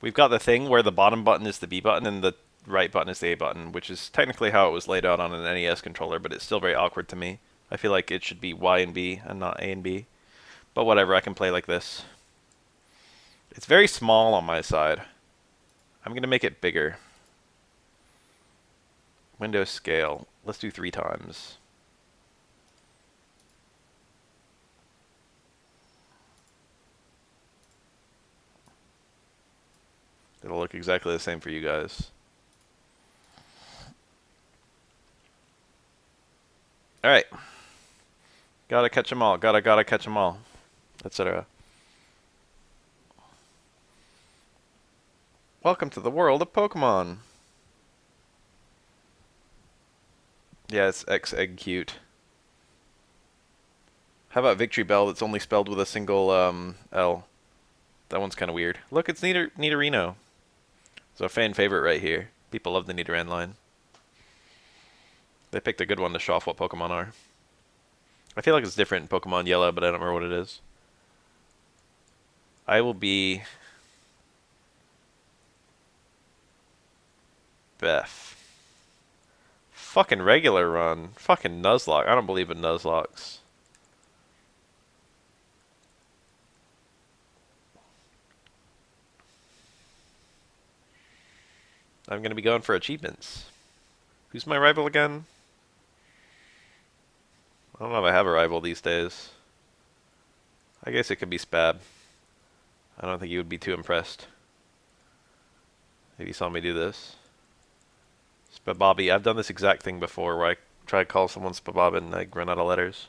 We've got the thing where the bottom button is the B button and the right button is the A button, which is technically how it was laid out on an NES controller, but it's still very awkward to me. I feel like it should be Y and B and not A and B. But whatever, I can play like this. It's very small on my side. I'm going to make it bigger. Window scale. Let's do 3 times. It'll look exactly the same for you guys. Alright. Gotta catch them all. Gotta catch them all. Etc. Welcome to the world of Pokemon. Yeah, it's X egg cute. How about Victory Bell that's only spelled with a single L? That one's kind of weird. Look, it's Nidorino. It's a fan favorite right here. People love the Nidoran line. They picked a good one to show off what Pokemon are. I feel like it's different in Pokemon Yellow, but I don't remember what it is. I will be Beth. Fucking regular run. Fucking Nuzlocke. I don't believe in Nuzlocks. I'm going to be going for achievements. Who's my rival again? I don't know if I have a rival these days. I guess it could be Spab. I don't think he would be too impressed if he saw me do this. Spabobby. I've done this exact thing before where I try to call someone Spabob and I run out of letters.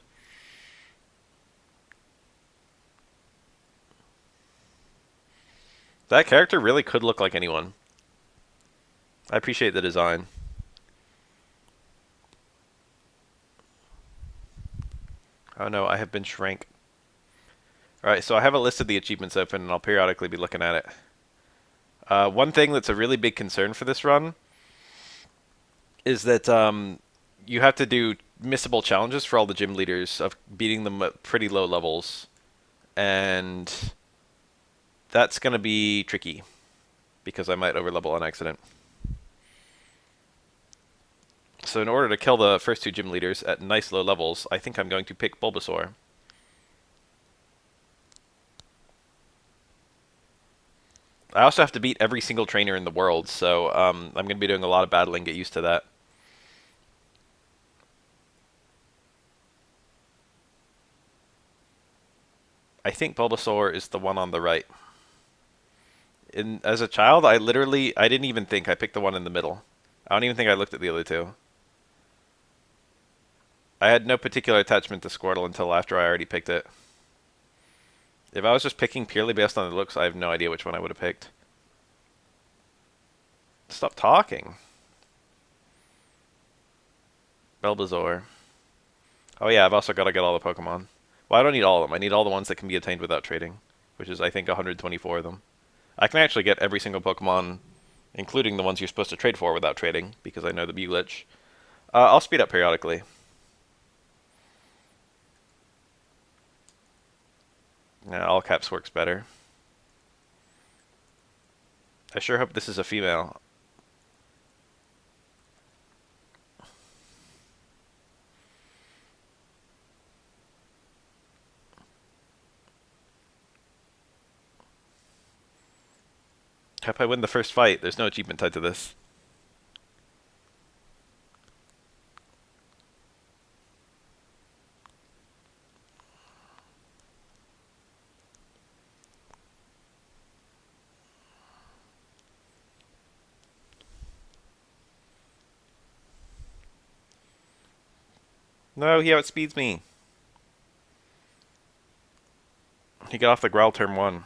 That character really could look like anyone. I appreciate the design. Oh no, I have been shrank. Alright, so I have a list of the achievements open and I'll periodically be looking at it. One thing that's a really big concern for this run is that you have to do missable challenges for all the gym leaders of beating them at pretty low levels. And that's going to be tricky because I might overlevel on accident. So in order to kill the first 2 gym leaders at nice low levels, I think I'm going to pick Bulbasaur. I also have to beat every single trainer in the world, so I'm going to be doing a lot of battling, get used to that. I think Bulbasaur is the one on the right. As a child, I didn't even think. I picked the one in the middle. I don't even think I looked at the other 2. I had no particular attachment to Squirtle until after I already picked it. If I was just picking purely based on the looks, I have no idea which one I would have picked. Stop talking. Bulbasaur. Oh yeah, I've also got to get all the Pokemon. Well, I don't need all of them. I need all the ones that can be attained without trading, which is, I think, 124 of them. I can actually get every single Pokemon, including the ones you're supposed to trade for without trading, because I know the glitch. I'll speed up periodically. Yeah, all caps works better. I sure hope this is a female. Hope I win the first fight. There's no achievement tied to this. No, he outspeeds me. He got off the growl turn 1.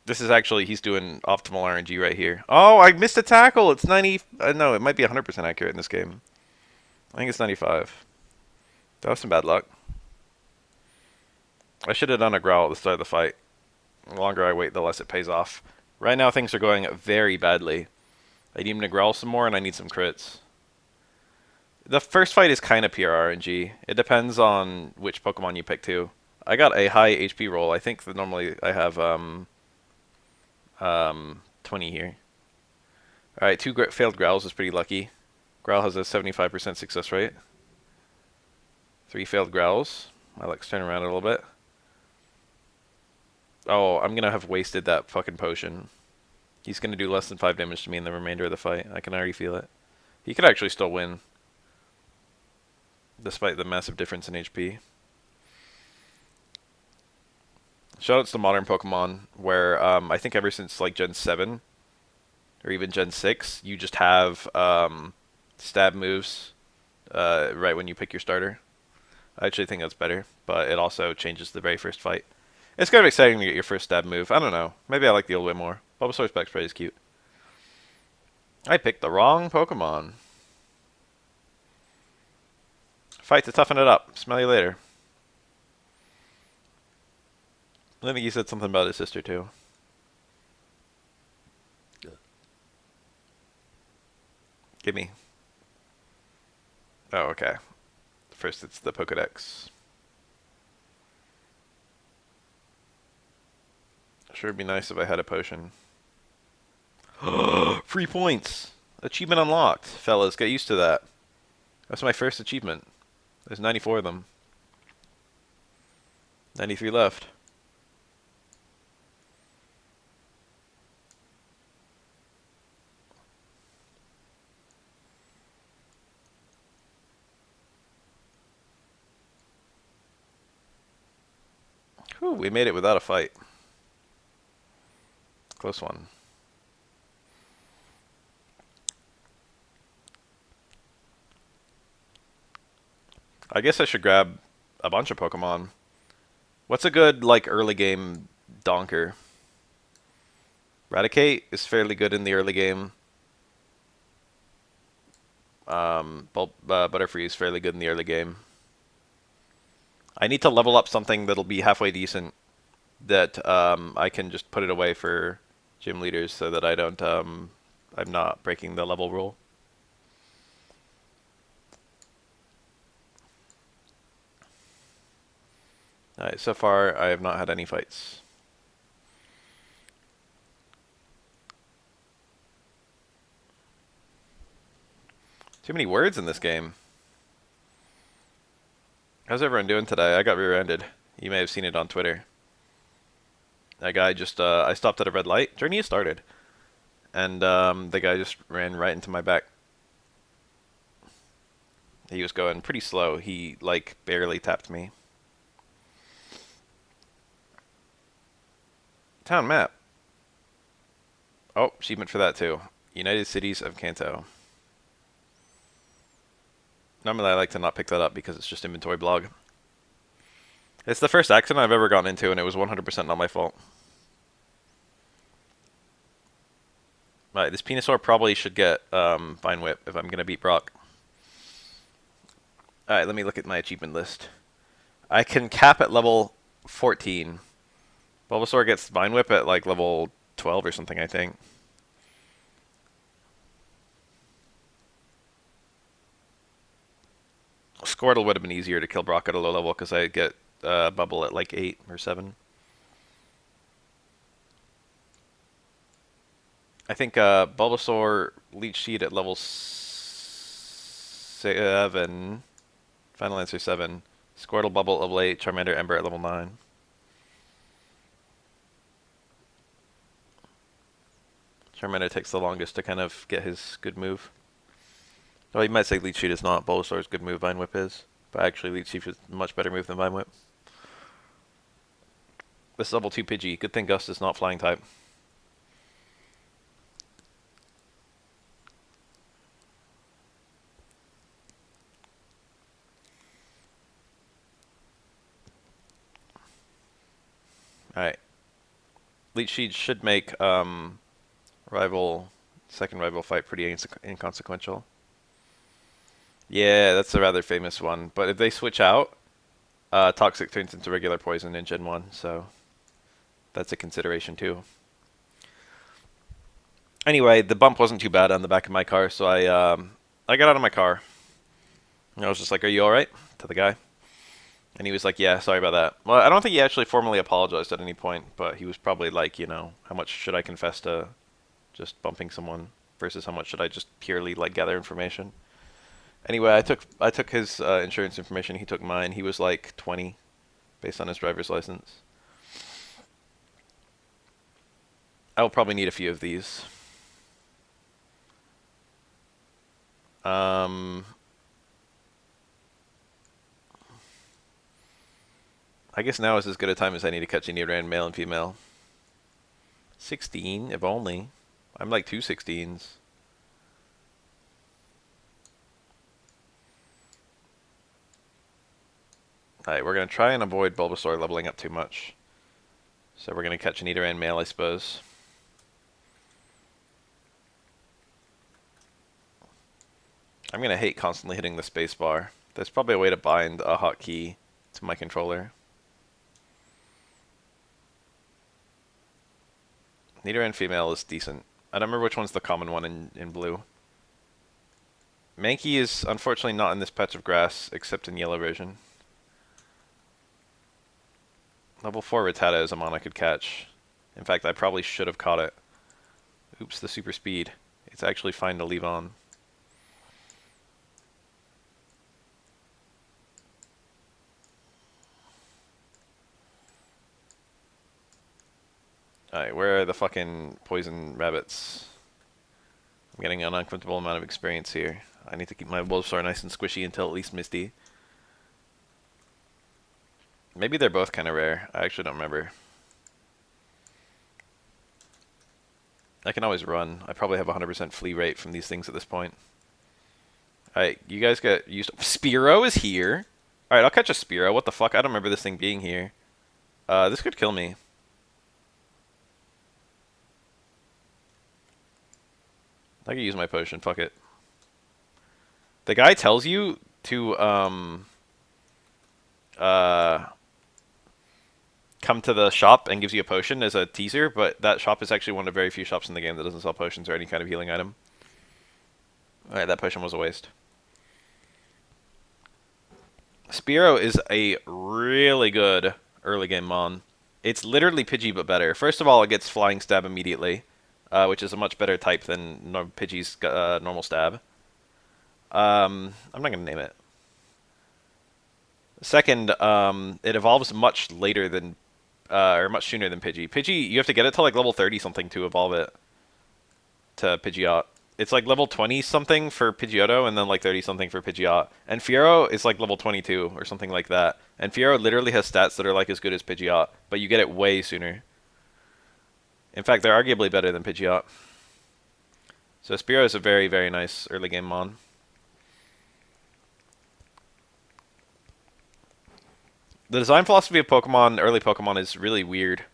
This is actually, he's doing optimal RNG right here. Oh, I missed a tackle. It's 90. No, it might be 100% accurate in this game. I think it's 95. That was some bad luck. I should have done a growl at the start of the fight. The longer I wait, the less it pays off. Right now, things are going very badly. I need him to growl some more, and I need some crits. The first fight is kind of pure RNG. It depends on which Pokemon you pick, too. I got a high HP roll. I think that normally I have 20 here. Alright, two failed growls is pretty lucky. Growl has a 75% success rate. 3 failed growls. My luck's turning around a little bit. Oh, I'm gonna have wasted that fucking potion. He's gonna do less than 5 damage to me in the remainder of the fight. I can already feel it. He could actually still win, despite the massive difference in HP. Shoutouts to modern Pokemon, where I think ever since like Gen 7, or even Gen 6, you just have stab moves right when you pick your starter. I actually think that's better, but it also changes the very first fight. It's kind of exciting to get your first stab move. I don't know. Maybe I like the old way more. Bulbasaur's back spray is cute. I picked the wrong Pokemon. Fight to toughen it up. Smell you later. I think he said something about his sister too. Give me. Oh, okay. First it's the Pokedex. Sure would be nice if I had a potion. Free points! Achievement unlocked. Fellas, get used to that. That's my first achievement. There's 94 of them. 93 left. Whew, we made it without a fight. Close one. I guess I should grab a bunch of Pokemon. What's a good, like, early game donker? Raticate is fairly good in the early game. Butterfree is fairly good in the early game. I need to level up something that'll be halfway decent that I can just put it away for gym leaders so that I don't, I'm not breaking the level rule. Alright, so far I have not had any fights. Too many words in this game. How's everyone doing today? I got rear-ended. You may have seen it on Twitter. That guy just, I stopped at a red light. Journey has started. And the guy just ran right into my back. He was going pretty slow. He, like, barely tapped me. Town map. Oh, achievement for that too. United Cities of Kanto. Normally I like to not pick that up because it's just inventory blog. It's the first accident I've ever gotten into and it was 100% not my fault. Right, this Venusaur probably should get Vine Whip if I'm going to beat Brock. Alright, let me look at my achievement list. I can cap at level 14. Bulbasaur gets Vine Whip at like level 12 or something, I think. Squirtle would have been easier to kill Brock at a low level because I get Bubble at like 8 or 7. I think Bulbasaur Leech Seed at level 7. Final answer 7. Squirtle Bubble at level 8. Charmander Ember at level 9. Charmander takes the longest to kind of get his good move. Well, you might say Leech Seed is not. Bulbasaur's good move Vine Whip is. But actually Leech Seed is a much better move than Vine Whip. This is level 2 Pidgey. Good thing Gust is not flying type. Alright. Leech Seed should make second rival fight pretty inconsequential. Yeah, that's a rather famous one. But if they switch out, Toxic turns into regular poison in Gen 1, so that's a consideration too. Anyway, the bump wasn't too bad on the back of my car, so I got out of my car. And I was just like, "Are you alright?" to the guy. And he was like, yeah, sorry about that. Well, I don't think he actually formally apologized at any point, but he was probably like, you know, how much should I confess to just bumping someone versus how much should I just purely like gather information? Anyway, I took his insurance information. He took mine. He was like 20 based on his driver's license. I'll probably need a few of these. Um, I guess now is as good a time as any to catch any random male and female. 16, if only. I'm like 2 16s. Alright, we're going to try and avoid Bulbasaur leveling up too much. So we're going to catch an Nidoran male, I suppose. I'm going to hate constantly hitting the spacebar. There's probably a way to bind a hotkey to my controller. Nidoran female is decent. I don't remember which one's the common one in blue. Mankey is unfortunately not in this patch of grass, except in yellow version. Level 4 Rattata is a mon I could catch. In fact, I probably should have caught it. Oops, the super speed. It's actually fine to leave on. Alright, where are the fucking poison rabbits? I'm getting an uncomfortable amount of experience here. I need to keep my Bulbasaur nice and squishy until at least Misty. Maybe they're both kind of rare. I actually don't remember. I can always run. I probably have 100% flee rate from these things at this point. Alright, you guys get used to... Spearow is here? Alright, I'll catch a Spearow. What the fuck? I don't remember this thing being here. This could kill me. I could use my potion. Fuck it. The guy tells you to, come to the shop and gives you a potion as a teaser, but that shop is actually one of very few shops in the game that doesn't sell potions or any kind of healing item. Alright, that potion was a waste. Spearow is a really good early game mon. It's literally Pidgey but better. First of all, it gets Flying Stab immediately, which is a much better type than Pidgey's normal stab. I'm not going to name it. Second, it evolves much later than, or much sooner than Pidgey. Pidgey, you have to get it to like level 30 something to evolve it to Pidgeot. It's like level 20 something for Pidgeotto and then like 30 something for Pidgeot. And Fiero is like level 22 or something like that. And Fiero literally has stats that are like as good as Pidgeot, but you get it way sooner. In fact, they're arguably better than Pidgeot. So Spearow is a very, very nice early game mon. The design philosophy of Pokemon, early Pokemon, is really weird.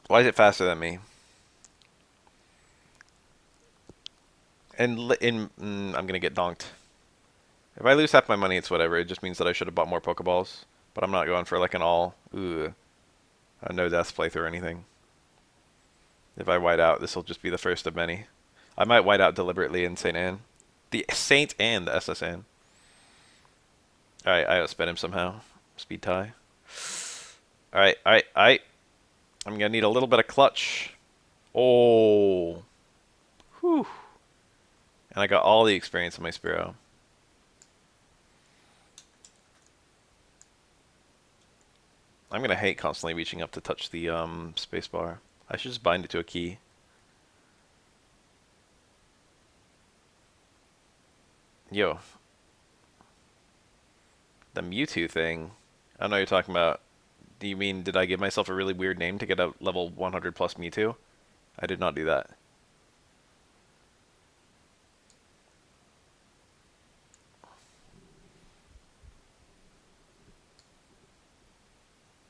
Why is it faster than me? And I'm gonna get donked. If I lose half my money, it's whatever. It just means that I should have bought more Pokeballs. But I'm not going for like an all, a no death playthrough or anything. If I white out, this will just be the first of many. I might white out deliberately in St. Anne. The Saint and the SS Anne. Alright, I outsped him somehow. Speed tie. Alright. I'm gonna need a little bit of clutch. Oh. Whew. And I got all the experience in my Spearow. I'm gonna hate constantly reaching up to touch the spacebar. I should just bind it to a key. Yo. The Mewtwo thing. I don't know what you're talking about. Do you mean, did I give myself a really weird name to get a level 100 plus Mewtwo? I did not do that.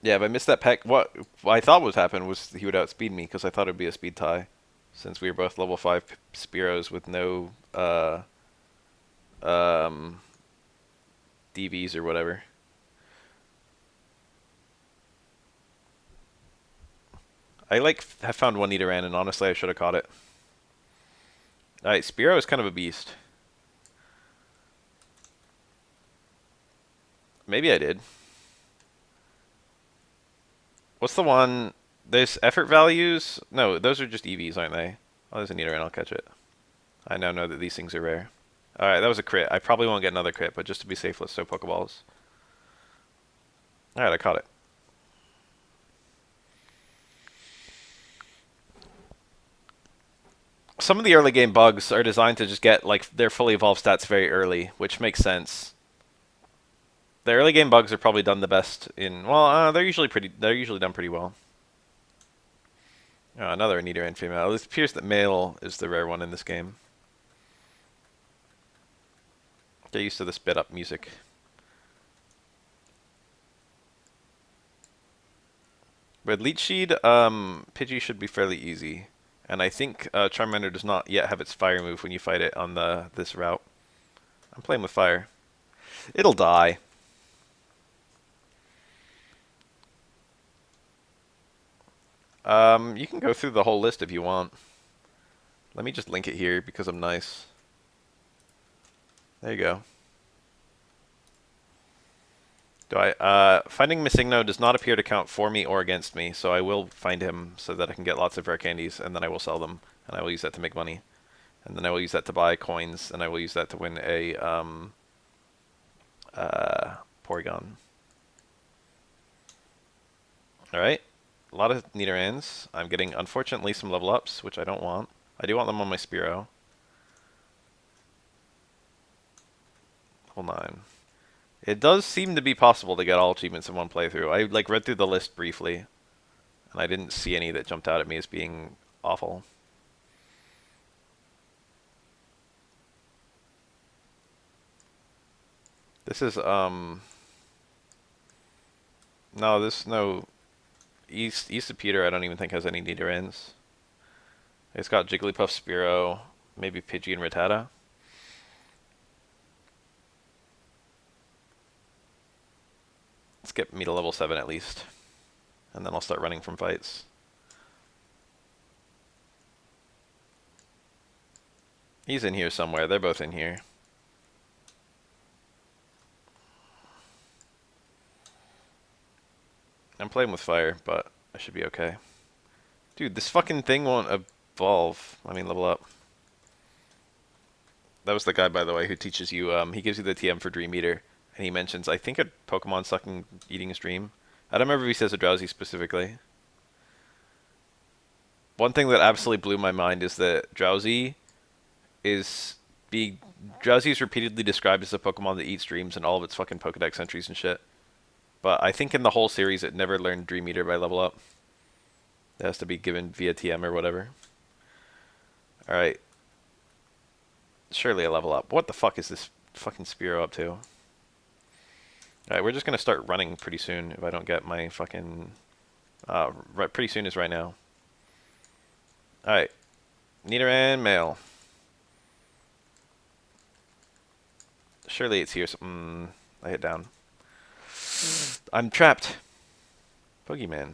Yeah, if I missed that peck, what I thought would happen was he would outspeed me because I thought it would be a speed tie, since we were both level 5 Spearows with no um, DVs or whatever. I like have found one Nidoran, and honestly I should have caught it. Alright, Spearow is kind of a beast. Maybe I did. What's the one? There's effort values. No, those are just EVs, aren't they? Oh, there's a Nidoran. I'll catch it. I now know that these things are rare. Alright, that was a crit. I probably won't get another crit, but just to be safe, let's throw Pokeballs. Alright, I caught it. Some of the early game bugs are designed to just get like their fully evolved stats very early, which makes sense. The early game bugs are probably done the best in. Well, they're usually pretty. They're usually done pretty well. Oh, another Nidoran female. It appears that male is the rare one in this game. Get used to the spit up music. With Leech Seed, Pidgey should be fairly easy. And I think Charmander does not yet have its fire move when you fight it on this route. I'm playing with fire. It'll die. You can go through the whole list if you want. Let me just link it here because I'm nice. There you go. Finding Missigno does not appear to count for me or against me, so I will find him so that I can get lots of rare candies, and then I will sell them, and I will use that to make money. And then I will use that to buy coins, and I will use that to win a, Porygon. Alright. A lot of Nidorans. I'm getting, unfortunately, some level ups, which I don't want. I do want them on my Spearow. Level 9. It does seem to be possible to get all achievements in one playthrough. I like read through the list briefly, and I didn't see any that jumped out at me as being awful. This is no East of Pewter. I don't even think has any Nidorans. It's got Jigglypuff, Spearow, maybe Pidgey and Rattata. Let's get me to level 7 at least. And then I'll start running from fights. He's in here somewhere. They're both in here. I'm playing with fire, but I should be okay. Dude, this fucking thing won't evolve. I mean, level up. That was the guy, by the way, who teaches you, he gives you the TM for Dream Eater. And he mentions, I think, a Pokemon sucking, eating his dream. I don't remember if he says a Drowsy specifically. One thing that absolutely blew my mind is that Drowsy is repeatedly described as a Pokemon that eats dreams in all of its fucking Pokedex entries and shit. But I think in the whole series it never learned Dream Eater by level up. It has to be given via TM or whatever. Alright. Surely a level up. What the fuck is this fucking Spearow up to? Alright, we're just gonna start running pretty soon if I don't get my fucking... pretty soon is right now. Alright. Nidoran male. Surely it's here. I hit down. I'm trapped. Boogeyman.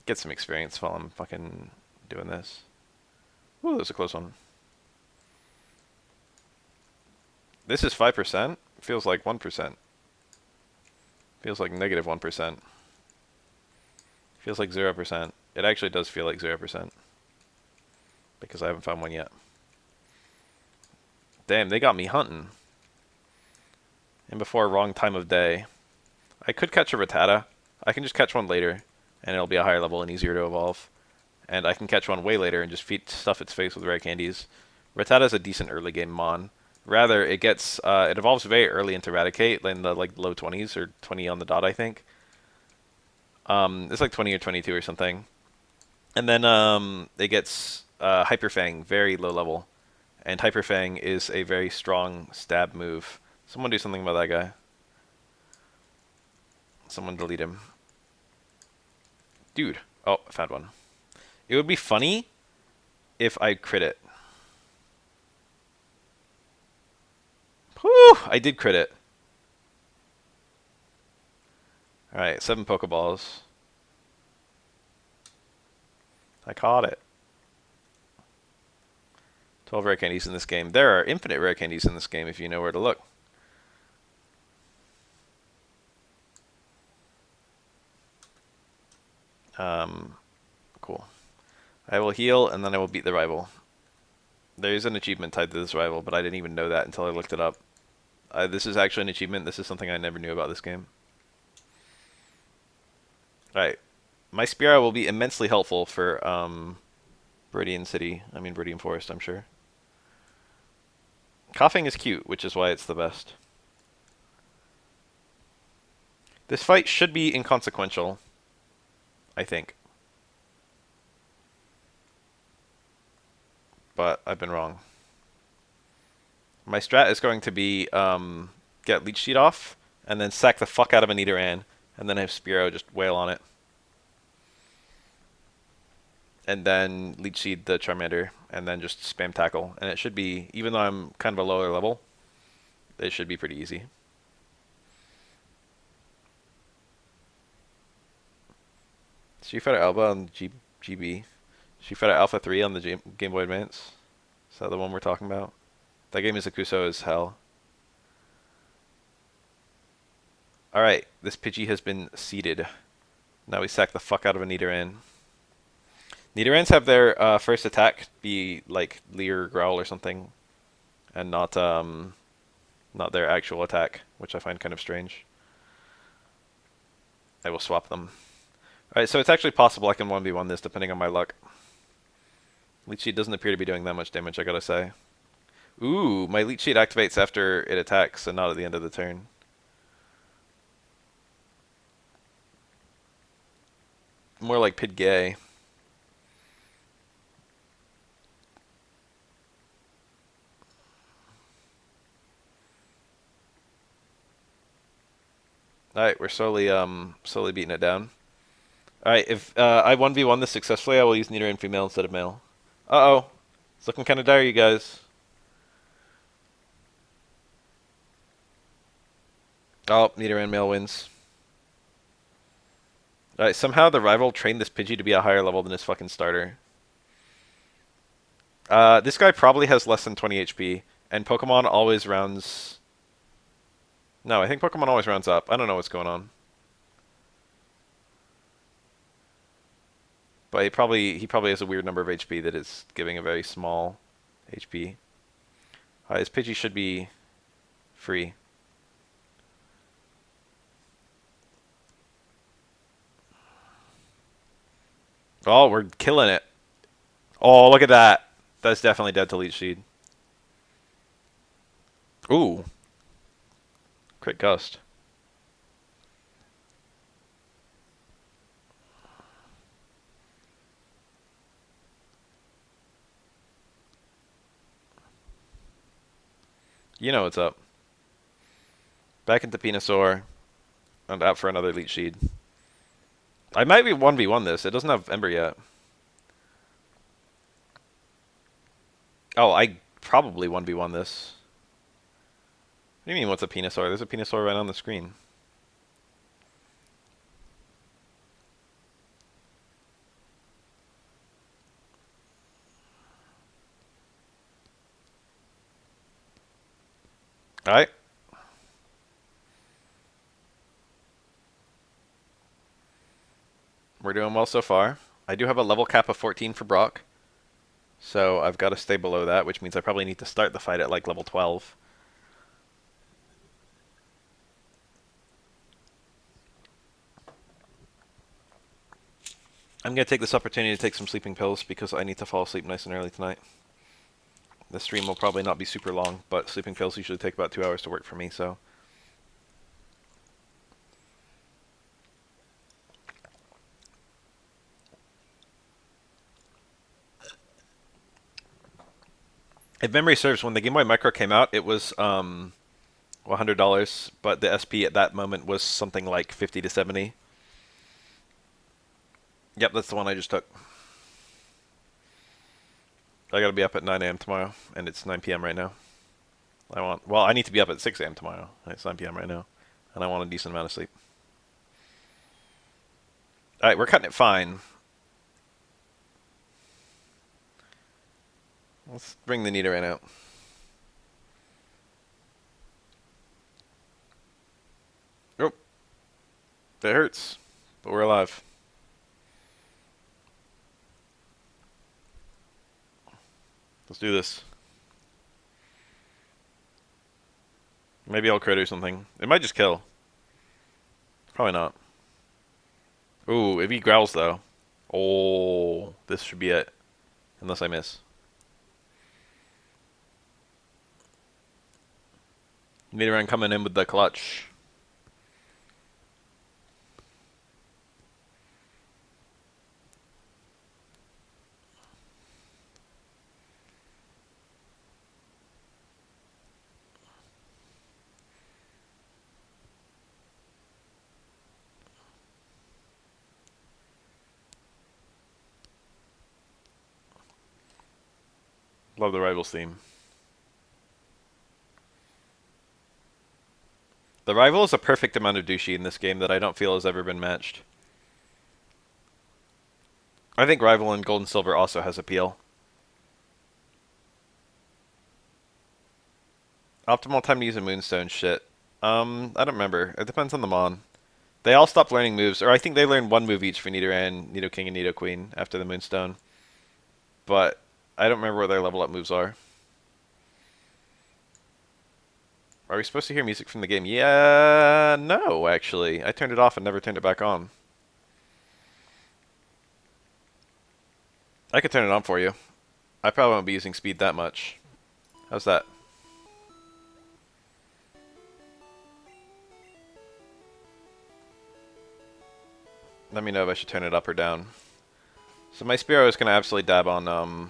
Get some experience while I'm fucking doing this. Ooh, that was a close one. This is 5%? Feels like 1%. Feels like negative 1%. Feels like 0%. It actually does feel like 0%. Because I haven't found one yet. Damn, they got me hunting. And before a wrong time of day. I could catch a Rattata. I can just catch one later, and it'll be a higher level and easier to evolve. And I can catch one way later and just stuff its face with rare candies. Rattata's a decent early game mon. Rather, it gets it evolves very early into Raticate, in the like low 20s or 20 on the dot, I think. It's like 20 or 22 or something. And then it gets Hyper Fang, very low level. And Hyper Fang is a very strong stab move. Someone do something about that guy. Someone delete him. Dude. Oh, I found one. It would be funny if I crit it. Whew! I did crit it. Alright, 7 Pokeballs. I caught it. 12 rare candies in this game. There are infinite rare candies in this game if you know where to look. Cool. I will heal, and then I will beat the rival. There's an achievement tied to this rival, but I didn't even know that until I looked it up. This is actually an achievement. This is something I never knew about this game. Alright. My Spira will be immensely helpful for Viridian Forest, I'm sure. Coughing is cute, which is why it's the best. This fight should be inconsequential, I think. But I've been wrong. My strat is going to be get Leech Seed off, and then sack the fuck out of an Nidoran, and then have Spearow just wail on it. And then Leech Seed the Charmander, and then just spam tackle. And it should be, even though I'm kind of a lower level, it should be pretty easy. Street Fighter Alpha on GB. Street Fighter Alpha 3 on the Game Boy Advance. Is that the one we're talking about? That game is Akuso as hell. Alright, this Pidgey has been seeded. Now we sack the fuck out of a Nidoran. Nidorans have their first attack be like Leer Growl or something, and not their actual attack, which I find kind of strange. I will swap them. Alright, so it's actually possible I can 1v1 this depending on my luck. Leech Seed doesn't appear to be doing that much damage, I gotta say. Ooh, my Leech Seed activates after it attacks and not at the end of the turn. More like Pidgey. Alright, we're slowly beating it down. Alright, if I 1v1 this successfully, I will use Nidoran female instead of male. Uh-oh. It's looking kind of dire, you guys. Oh, Nidoran male wins. Alright, somehow the rival trained this Pidgey to be a higher level than his fucking starter. This guy probably has less than 20 HP, and Pokemon always rounds... No, I think Pokemon always rounds up. I don't know what's going on. But he probably has a weird number of HP that is giving a very small HP. His Pidgey should be free. Oh, we're killing it. Oh, look at that. That's definitely dead to Leech Seed. Ooh. Crit Gust. You know what's up. Back into Venusaur. And out for another Leech Seed. I might be 1v1 this. It doesn't have Ember yet. Oh, I probably 1v1 this. What do you mean, what's a Venusaur? There's a Venusaur right on the screen. Alright. We're doing well so far. I do have a level cap of 14 for Brock. So I've got to stay below that, which means I probably need to start the fight at like level 12. I'm going to take this opportunity to take some sleeping pills because I need to fall asleep nice and early tonight. The stream will probably not be super long, but sleeping pills usually take about 2 hours to work for me, so... If memory serves, when the Game Boy Micro came out, it was $100, but the SP at that moment was something like 50 to 70. Yep, that's the one I just took. I gotta be up at 9 a.m. tomorrow, and it's 9 p.m. right now. I need to be up at 6 a.m. tomorrow, and it's 9 p.m. right now, and I want a decent amount of sleep. Alright, we're cutting it fine. Let's bring the Nidoran out. Oh, that hurts, but we're alive. Let's do this. Maybe I'll crit or something. It might just kill. Probably not. Ooh, if he growls though. Oh, this should be it. Unless I miss. Nidoran coming in with the clutch. Love the Rivals theme. The Rival is a perfect amount of douchey in this game that I don't feel has ever been matched. I think Rival in Gold and Silver also has appeal. Optimal time to use a Moonstone shit. I don't remember. It depends on the Mon. They all stopped learning moves, or I think they learned one move each for Nidoran, Nidoking, and Nidoqueen after the Moonstone. But I don't remember what their level up moves are. Are we supposed to hear music from the game? Yeah, no, actually. I turned it off and never turned it back on. I could turn it on for you. I probably won't be using speed that much. How's that? Let me know if I should turn it up or down. So my Spearow is going to absolutely dab on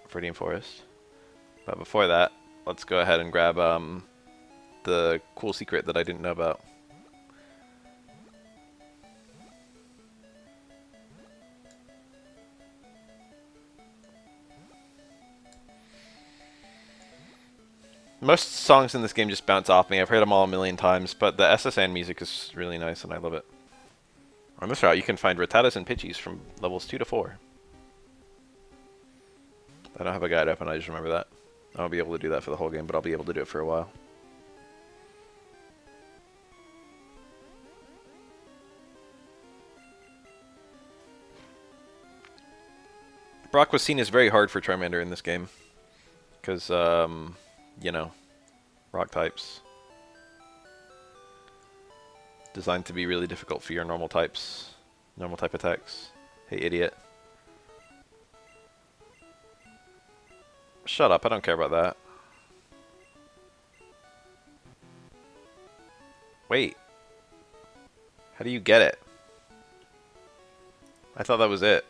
Viridian Forest. But before that, let's go ahead and grab the cool secret that I didn't know about. Most songs in this game just bounce off me. I've heard them all a million times, but the SSN music is really nice and I love it. On this route, you can find Rattatas and Pidgeys from levels 2 to 4. I don't have a guide open, I just remember that. I won't be able to do that for the whole game, but I'll be able to do it for a while. Brock was seen as very hard for Charmander in this game. Because, you know, rock types. Designed to be really difficult for your normal types. Normal type attacks. Hey, idiot. Shut up, I don't care about that. Wait. How do you get it? I thought that was it.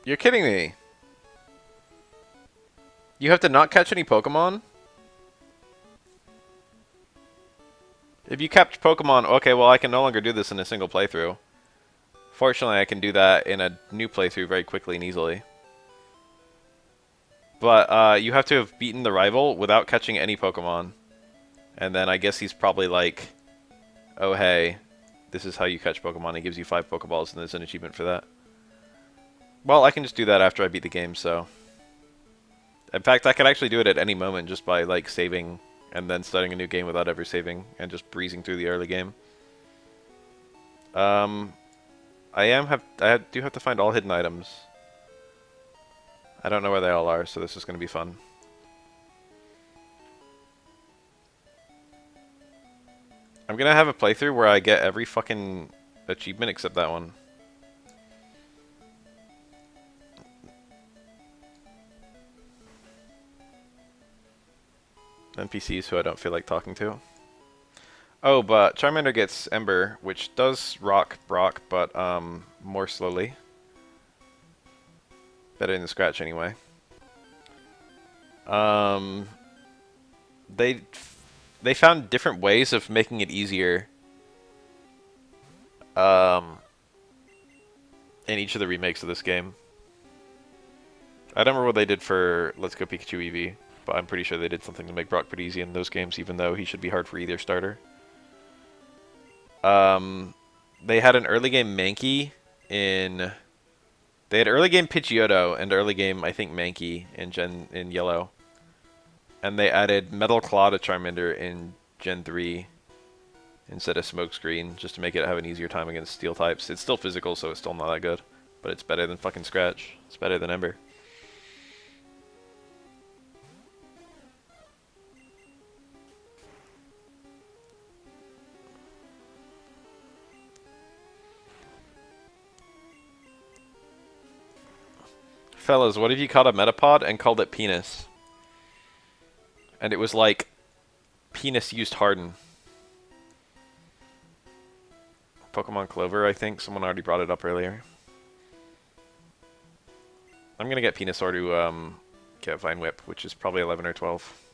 You're kidding me. You have to not catch any Pokemon? If you catch Pokemon, okay, well I can no longer do this in a single playthrough. Fortunately, I can do that in a new playthrough very quickly and easily. But you have to have beaten the rival without catching any Pokemon. And then I guess he's probably like, oh hey, this is how you catch Pokemon. He gives you 5 Pokeballs and there's an achievement for that. Well, I can just do that after I beat the game, so... In fact, I could actually do it at any moment just by, like, saving and then starting a new game without ever saving and just breezing through the early game. I do have to find all hidden items. I don't know where they all are, so this is going to be fun. I'm going to have a playthrough where I get every fucking achievement except that one. NPCs who I don't feel like talking to. Oh, but Charmander gets Ember, which does rock Brock, but more slowly. Better than Scratch anyway. They found different ways of making it easier in each of the remakes of this game. I don't remember what they did for Let's Go Pikachu Eevee, but I'm pretty sure they did something to make Brock pretty easy in those games, even though he should be hard for either starter. They had an early game Mankey in. They had early game Pidgeotto and early game, I think, Mankey in yellow. And they added Metal Claw to Charmander in Gen 3 instead of Smokescreen, just to make it have an easier time against Steel types. It's still physical, so it's still not that good. But it's better than fucking Scratch. It's better than Ember. Fellas, what if you caught a Metapod and called it Penis? And it was like, Penis used Harden. Pokemon Clover, I think. Someone already brought it up earlier. I'm gonna get Venusaur to get Vine Whip, which is probably 11 or 12.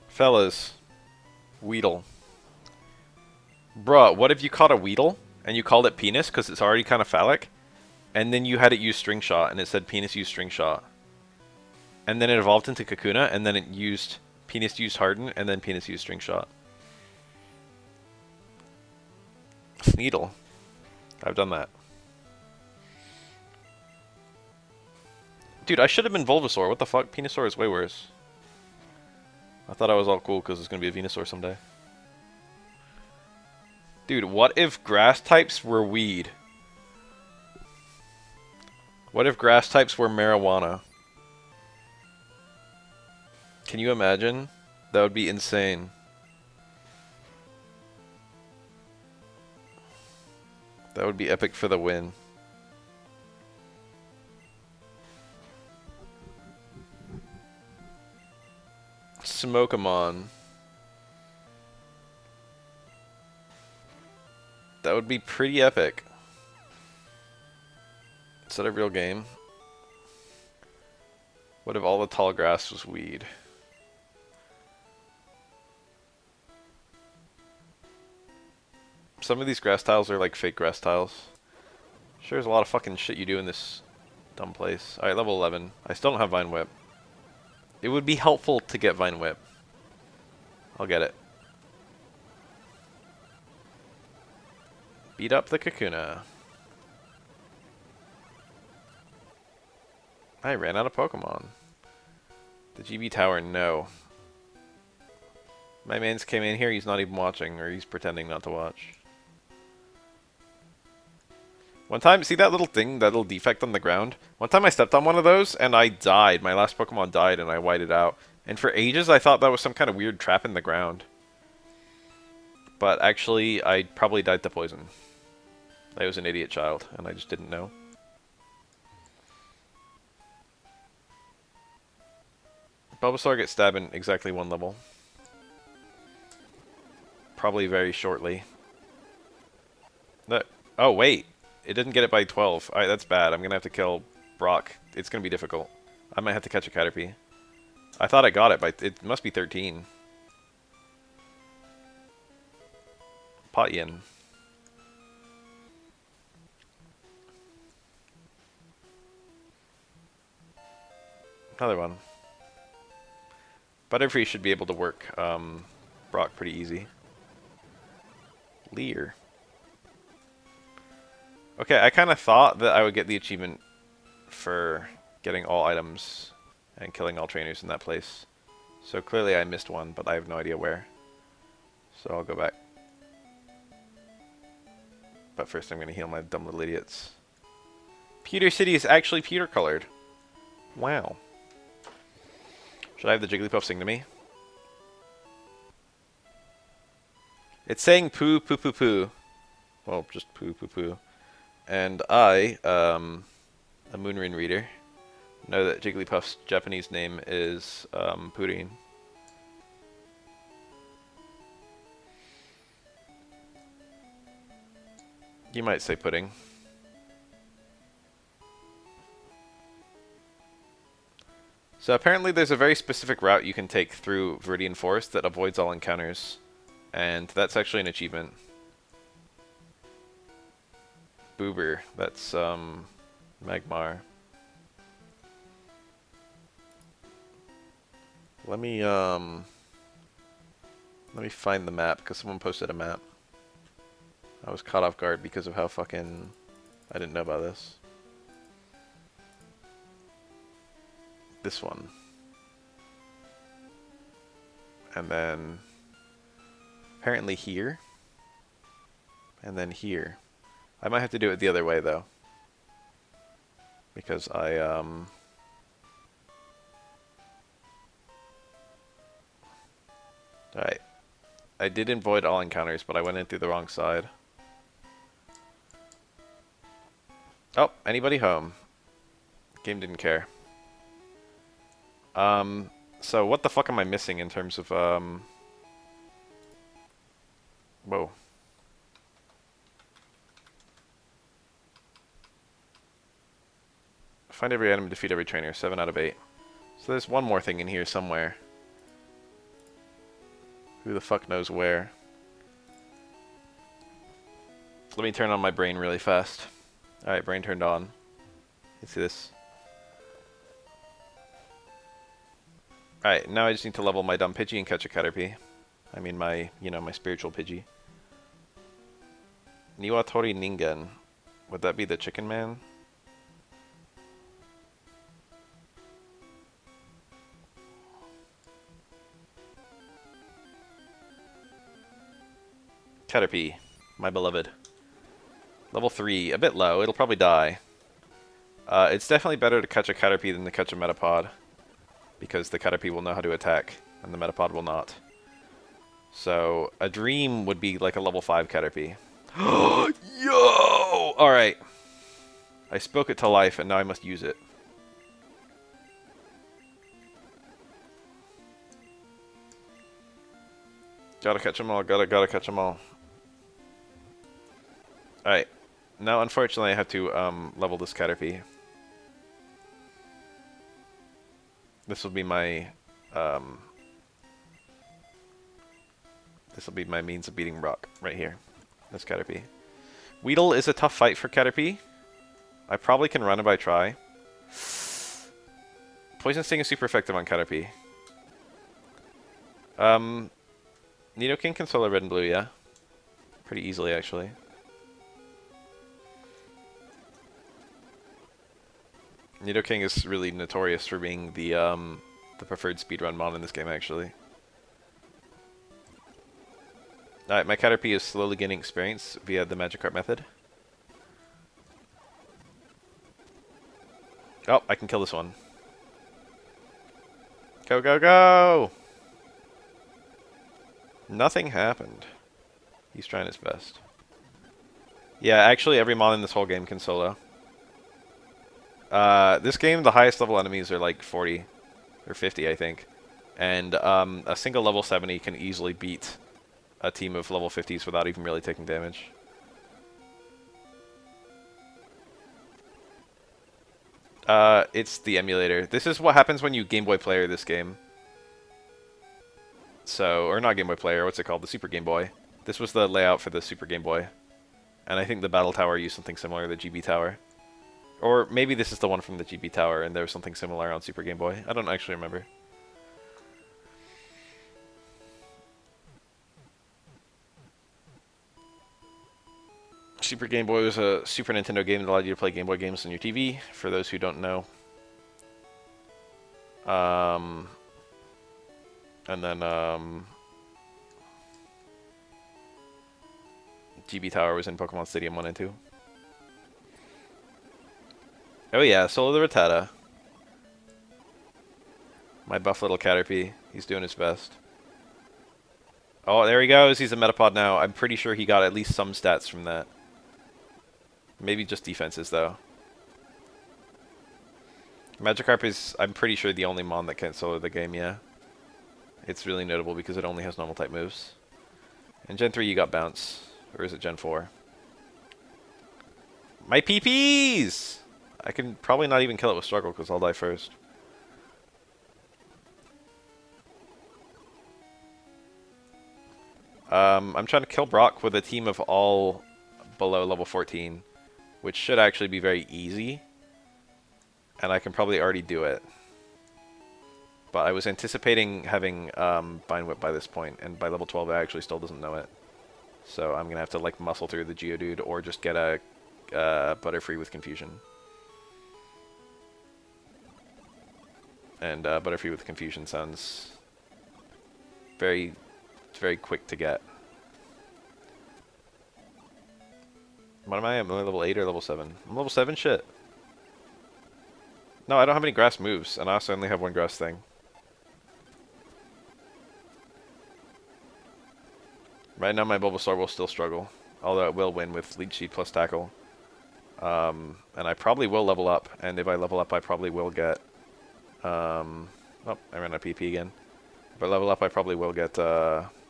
Fellas, Weedle. Bruh, what if you caught a Weedle and you called it Penis because it's already kind of phallic, and then you had it use String Shot and it said Penis used String Shot, and then it evolved into Kakuna and then it used Penis used Harden and then Penis used String Shot. Sneedle. I've done that. Dude, I should have been Bulbasaur. What the fuck? Venusaur is way worse. I thought I was all cool because it's going to be a Venusaur someday. Dude, what if grass types were weed? What if grass types were marijuana? Can you imagine? That would be insane. That would be epic for the win. Smokeamon. That would be pretty epic. Is that a real game? What if all the tall grass was weed? Some of these grass tiles are like fake grass tiles. Sure, there's a lot of fucking shit you do in this dumb place. Alright, level 11. I still don't have Vine Whip. It would be helpful to get Vine Whip. I'll get it. Beat up the Kakuna. I ran out of Pokemon. The GB Tower, no. My man's came in here, he's not even watching, or he's pretending not to watch. One time, see that little thing, that little defect on the ground? One time I stepped on one of those, and I died. My last Pokemon died, and I whited out. And for ages, I thought that was some kind of weird trap in the ground. But actually, I probably died to poison. I was an idiot child, and I just didn't know. Bulbasaur gets stabbed in exactly one level. Probably very shortly. Oh, wait. It didn't get it by 12. Alright, that's bad. I'm gonna have to kill Brock. It's gonna be difficult. I might have to catch a Caterpie. I thought I got it, but it must be 13. Potyin. Another one. Butterfree should be able to work Brock pretty easy. Leer. Okay, I kind of thought that I would get the achievement for getting all items and killing all trainers in that place. So clearly I missed one, but I have no idea where. So I'll go back. But first I'm going to heal my dumb little idiots. Pewter City is actually pewter colored. Wow. Should I have the Jigglypuff sing to me? It's saying poo poo poo poo. Well, just poo poo poo. And I, a Moonrin reader, know that Jigglypuff's Japanese name is Pudding. You might say pudding. So apparently there's a very specific route you can take through Viridian Forest that avoids all encounters. And that's actually an achievement. Boober, that's Magmar. Let me find the map, because someone posted a map. I was caught off guard because of how fucking... I didn't know about this. This one. And then... apparently here. And then here. I might have to do it the other way, though. Because I, Alright. I did avoid all encounters, but I went in through the wrong side. Oh, anybody home? Game didn't care. So what the fuck am I missing in terms of, whoa. Find every item, defeat every trainer. 7 out of 8. So there's one more thing in here somewhere. Who the fuck knows where? Let me turn on my brain really fast. Alright, brain turned on. You see this? Alright, now I just need to level my dumb Pidgey and catch a Caterpie. I mean my, my spiritual Pidgey. Niwatori Ningen. Would that be the chicken man? Caterpie, my beloved. Level 3, a bit low, it'll probably die. It's definitely better to catch a Caterpie than to catch a Metapod. Because the Caterpie will know how to attack, and the Metapod will not. So, a dream would be like a level 5 Caterpie. Yo! Alright. I spoke it to life, and now I must use it. Gotta catch them all, gotta catch them all. Alright. Now, unfortunately, I have to level this Caterpie. This will be my means of beating Rock right here. This Caterpie. Weedle is a tough fight for Caterpie. I probably can run if I try. Poison Sting is super effective on Caterpie. Nidoking can solo red and blue, yeah. Pretty easily, actually. Nidoking is really notorious for being the preferred speedrun mon in this game, actually. Alright, my Caterpie is slowly gaining experience via the Magikarp method. Oh, I can kill this one. Go, go, go! Nothing happened. He's trying his best. Yeah, actually every mon in this whole game can solo. This game, the highest level enemies are like 40 or 50, I think. And a single level 70 can easily beat a team of level 50s without even really taking damage. It's the emulator. This is what happens when you Game Boy Player this game. So, or not Game Boy Player, what's it called? The Super Game Boy. This was the layout for the Super Game Boy. And I think the Battle Tower used something similar, the GB Tower. Or maybe this is the one from the GB Tower and there was something similar on Super Game Boy. I don't actually remember. Super Game Boy was a Super Nintendo game that allowed you to play Game Boy games on your TV, for those who don't know. And then, GB Tower was in Pokemon Stadium 1 and 2. Oh yeah, Solo the Rattata. My buff little Caterpie. He's doing his best. Oh, there he goes. He's a Metapod now. I'm pretty sure he got at least some stats from that. Maybe just defenses, though. Magikarp is, I'm pretty sure, the only mon that can't solo the game, yeah. It's really notable because it only has normal type moves. In Gen 3 you got Bounce. Or is it Gen 4? My PPs! I can probably not even kill it with Struggle because I'll die first. I'm trying to kill Brock with a team of all below level 14, which should actually be very easy. And I can probably already do it. But I was anticipating having Vine Whip by this point, and by level 12 it actually still doesn't know it. So I'm going to have to like muscle through the Geodude or just get a Butterfree with Confusion. And Butterfree with Confusion sounds very quick to get. What am I? Am I level 8 or level 7? I'm level 7? Shit. No, I don't have any grass moves, and I also only have one grass thing. Right now my Bulbasaur will still struggle, although it will win with Leech Seed plus Tackle. And I probably will level up, and if I level up I probably will get... oh, I ran out of PP again. If I level up I probably will get Vine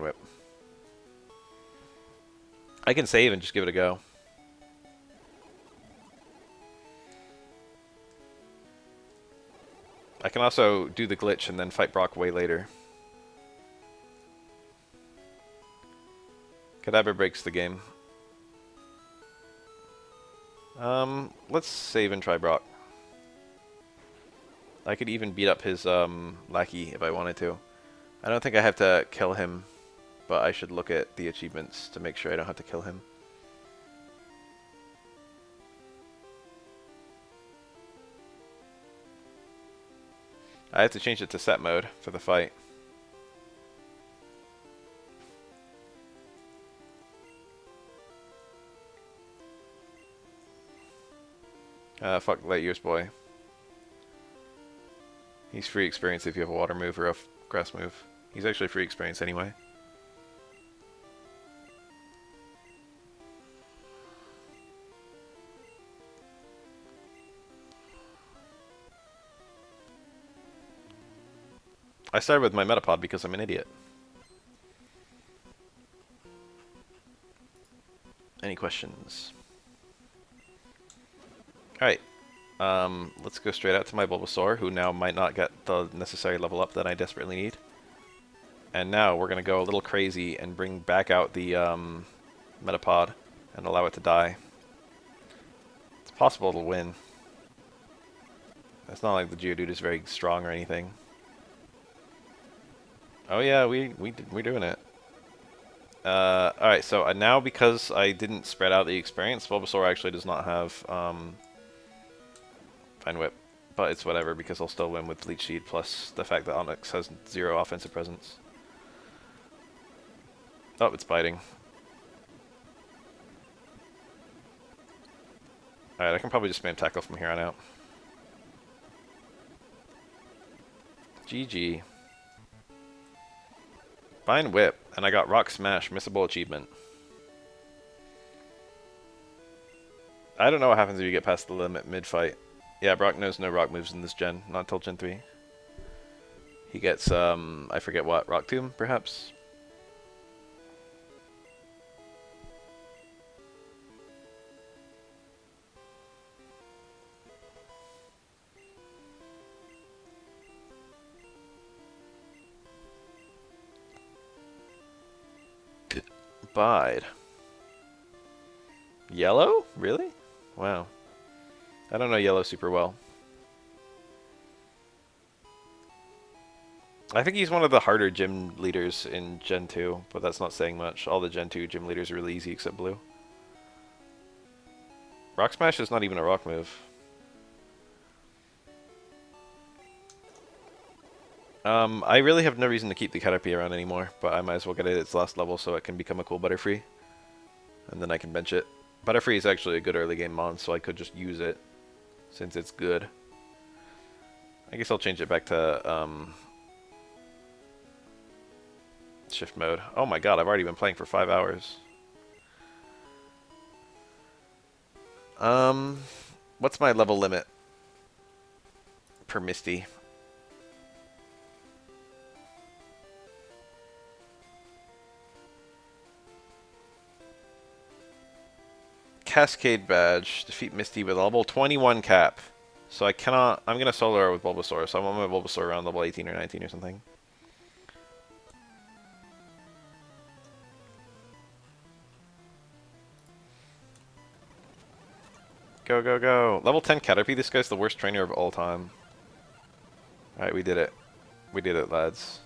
Whip. I can save and just give it a go. I can also do the glitch and then fight Brock way later. Kadabra breaks the game. Let's save and try Brock. I could even beat up his lackey if I wanted to. I don't think I have to kill him, but I should look at the achievements to make sure I don't have to kill him. I have to change it to set mode for the fight. Fuck Light Years Boy. He's free experience if you have a water move or a grass move. He's actually free experience anyway. I started with my Metapod because I'm an idiot. Any questions? Alright. Let's go straight out to my Bulbasaur, who now might not get the necessary level up that I desperately need. And now we're going to go a little crazy and bring back out the Metapod and allow it to die. It's possible it'll win. It's not like the Geodude is very strong or anything. Oh yeah, we're doing it. Alright, so now because I didn't spread out the experience, Bulbasaur actually does not have Vine Whip. But it's whatever, because I'll still win with Leech Seed, plus the fact that Onix has 0 offensive presence. Oh, it's biting. Alright, I can probably just spam Tackle from here on out. GG. Vine Whip, and I got Rock Smash, missable achievement. I don't know what happens if you get past the limit mid-fight. Yeah, Brock knows no rock moves in this gen, not until Gen 3. He gets, I forget what, Rock Tomb, perhaps? Bide. Yellow? Really? Wow. I don't know Yellow super well. I think he's one of the harder gym leaders in Gen 2, but that's not saying much. All the Gen 2 gym leaders are really easy except Blue. Rock Smash is not even a rock move. I really have no reason to keep the Caterpie around anymore, but I might as well get it at its last level so it can become a cool Butterfree. And then I can bench it. Butterfree is actually a good early game mon, so I could just use it, since it's good. I guess I'll change it back to shift mode. Oh my god, I've already been playing for 5 hours. What's my level limit per Misty? Cascade badge. Defeat Misty with level 21 cap. So I cannot... I'm going to solo her with Bulbasaur, so I want my Bulbasaur around level 18 or 19 or something. Go, go, go. Level 10 Caterpie, this guy's the worst trainer of all time. Alright, we did it. We did it, lads.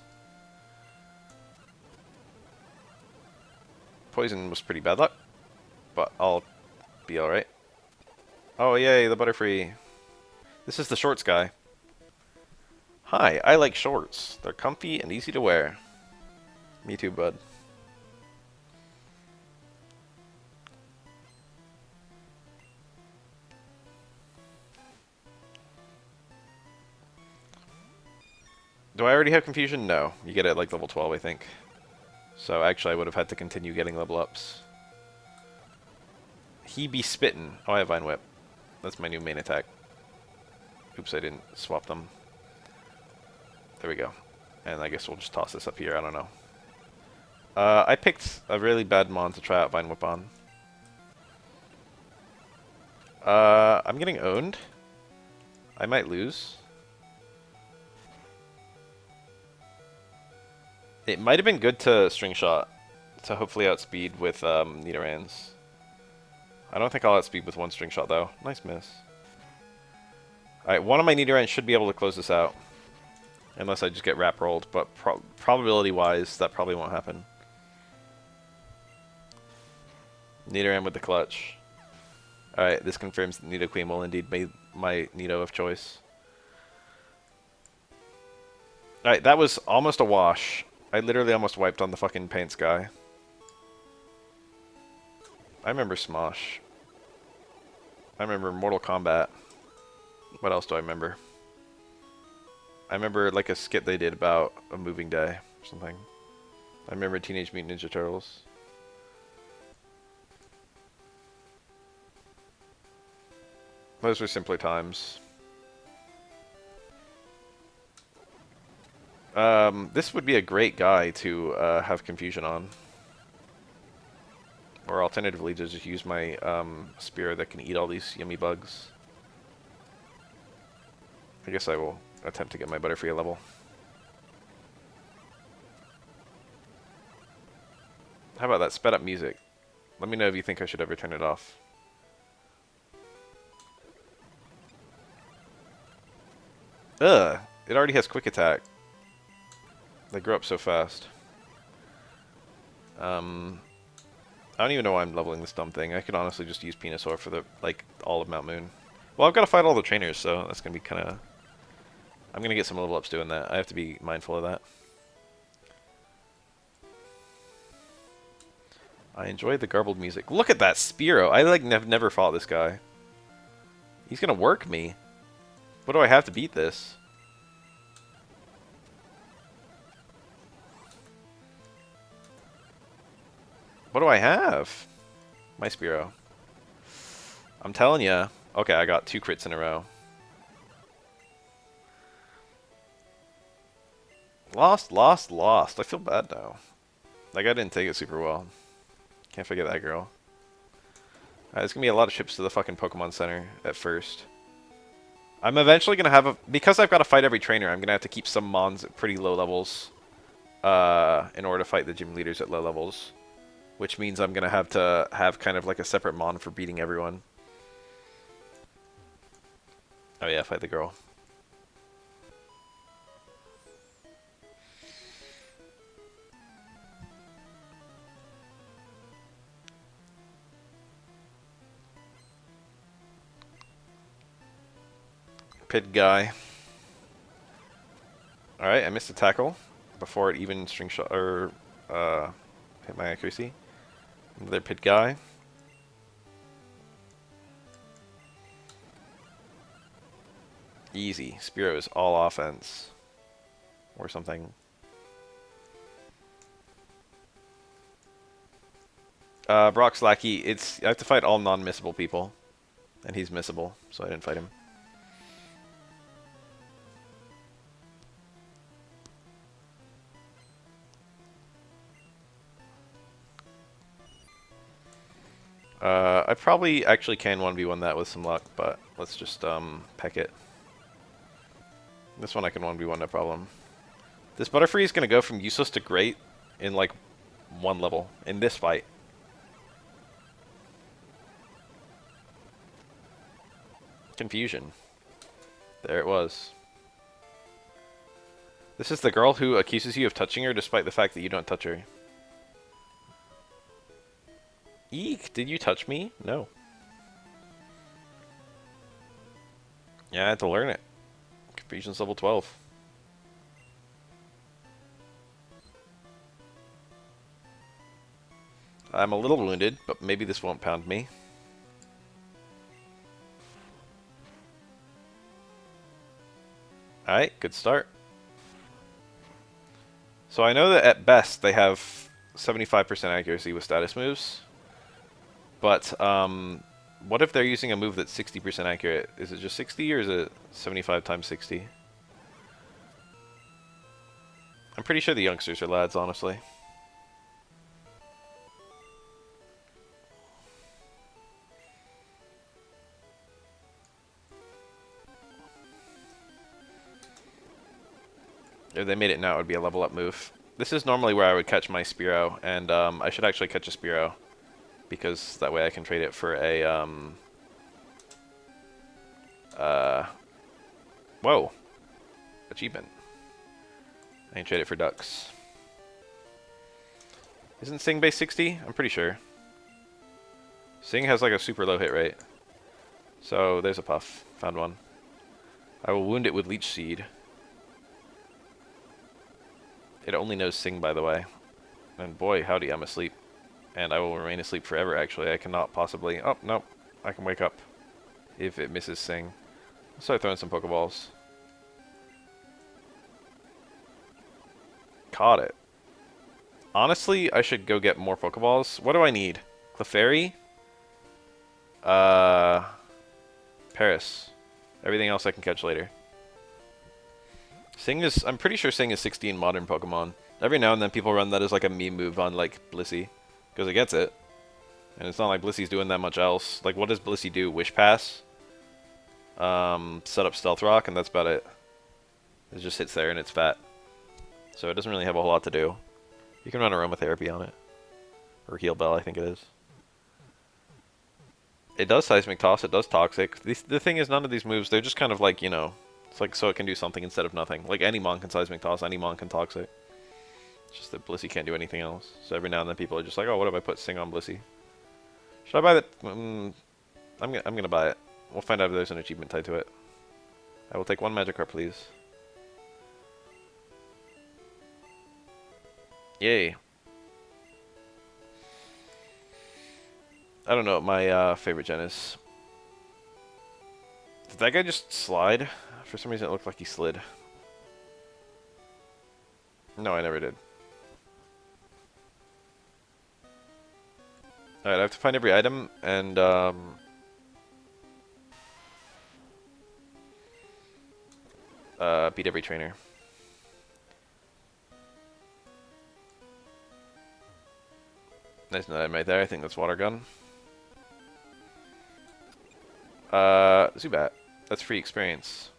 Poison was pretty bad luck, but I'll be alright. Oh, yay, the Butterfree. This is the shorts guy. Hi, I like shorts. They're comfy and easy to wear. Me too, bud. Do I already have confusion? No. You get it at like level 12, I think. So actually I would have had to continue getting level ups. He be spittin'. Oh, I have Vine Whip. That's my new main attack. Oops, I didn't swap them. There we go. And I guess we'll just toss this up here, I don't know. I picked a really bad mon to try out Vine Whip on. I'm getting owned. I might lose. It might have been good to String Shot to hopefully outspeed with Nidorans. I don't think I'll outspeed with one String Shot though. Nice miss. Alright, one of my Nidorans should be able to close this out. Unless I just get wrap rolled, but probability wise, that probably won't happen. Nidoran with the clutch. Alright, this confirms that Nidoqueen will indeed be my Nido of choice. Alright, that was almost a wash. I literally almost wiped on the fucking Paints guy. I remember Smosh. I remember Mortal Kombat. What else do I remember? I remember like a skit they did about a moving day or something. I remember Teenage Mutant Ninja Turtles. Those were simpler times. This would be a great guy to have confusion on. Or alternatively, to just use my spear that can eat all these yummy bugs. I guess I will attempt to get my Butterfree a level. How about that sped up music? Let me know if you think I should ever turn it off. Ugh! It already has quick attack. They grow up so fast. I don't even know why I'm leveling this dumb thing. I could honestly just use Venusaur for the, like, all of Mount Moon. Well, I've got to fight all the trainers, so that's going to be kind of... I'm going to get some level ups doing that. I have to be mindful of that. I enjoy the garbled music. Look at that Spearow! I, like, never fought this guy. He's going to work me. What do I have to beat this? What do I have? My Spearow. I'm telling ya. Okay, I got 2 crits in a row. Lost, lost, lost. I feel bad now. Like, I didn't take it super well. Can't forget that girl. Alright, there's gonna be a lot of trips to the fucking Pokemon Center at first. I'm eventually gonna have a... Because I've got to fight every trainer, I'm gonna have to keep some Mons at pretty low levels. In order to fight the gym leaders at low levels. Which means I'm gonna have to have kind of like a separate Mon for beating everyone. Oh yeah, fight the girl. Pit guy. Alright, I missed a tackle before it even string shot or hit my accuracy. Another pit guy. Easy. Spearow is all offense. Or something. Brock's lackey. I have to fight all non-missable people. And he's missable, so I didn't fight him. I probably actually can 1v1 that with some luck, but let's just peck it. This one I can 1v1 no problem. This Butterfree is going to go from useless to great in like 1 level in this fight. Confusion. There it was. This is the girl who accuses you of touching her despite the fact that you don't touch her. Eek, did you touch me? No. Yeah, I had to learn it. Confusion's level 12. I'm a little wounded, but maybe this won't pound me. Alright, good start. So I know that at best they have 75% accuracy with status moves. But, what if they're using a move that's 60% accurate? Is it just 60 or is it 75 times 60? I'm pretty sure the youngsters are lads, honestly. If they made it now, it would be a level up move. This is normally where I would catch my Spearow, and I should actually catch a Spearow, because that way I can trade it for a, whoa! Achievement. I can trade it for ducks. Isn't Sing base 60? I'm pretty sure. Sing has like a super low hit rate. So, there's a puff. Found one. I will wound it with Leech Seed. It only knows Sing, by the way. And boy, howdy, I'm asleep. And I will remain asleep forever, actually. I cannot possibly... Oh, nope. I can wake up if it misses Sing. I'll start throwing some Pokeballs. Caught it. Honestly, I should go get more Pokeballs. What do I need? Clefairy? Paris. Everything else I can catch later. Sing is... I'm pretty sure Sing is 60 in modern Pokemon. Every now and then people run that as like a meme move on like Blissey. Because it gets it. And it's not like Blissey's doing that much else. Like, what does Blissey do? Wish Pass? Set up Stealth Rock, and that's about it. It just sits there and it's fat. So it doesn't really have a whole lot to do. You can run Aromatherapy on it. Or Heal Bell, I think it is. It does Seismic Toss, it does Toxic. The thing is, none of these moves, they're just kind of like, you know... It's like so it can do something instead of nothing. Like any Mon can Seismic Toss, any Mon can Toxic. It's just that Blissey can't do anything else. So every now and then people are just like, oh, what if I put Sing on Blissey? Should I buy that? I'm gonna buy it. We'll find out if there's an achievement tied to it. I will take one Magikarp, please. Yay. I don't know what my favorite gen is. Did that guy just slide? For some reason it looked like he slid. No, I never did. Alright, I have to find every item and beat every trainer. There's an item right there. I think that's Water Gun. Zubat. That's free experience.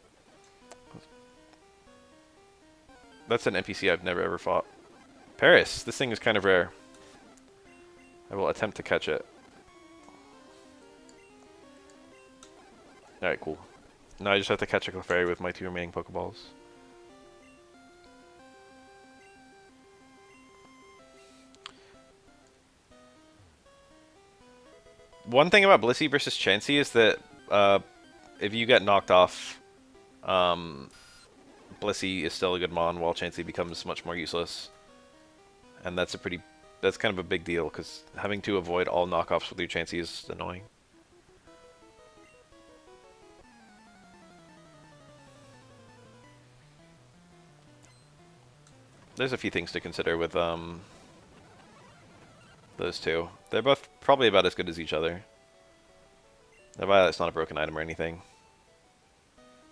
That's an NPC I've never ever fought. Paris. This thing is kind of rare. I will attempt to catch it. Alright, cool. Now I just have to catch a Clefairy with my 2 remaining Pokeballs. One thing about Blissey versus Chansey is that if you get knocked off, Blissey is still a good Mon, while Chansey becomes much more useless. And that's kind of a big deal, because having to avoid all knockoffs with your Chansey is annoying. There's a few things to consider with those two. They're both probably about as good as each other. The Violet's not a broken item or anything.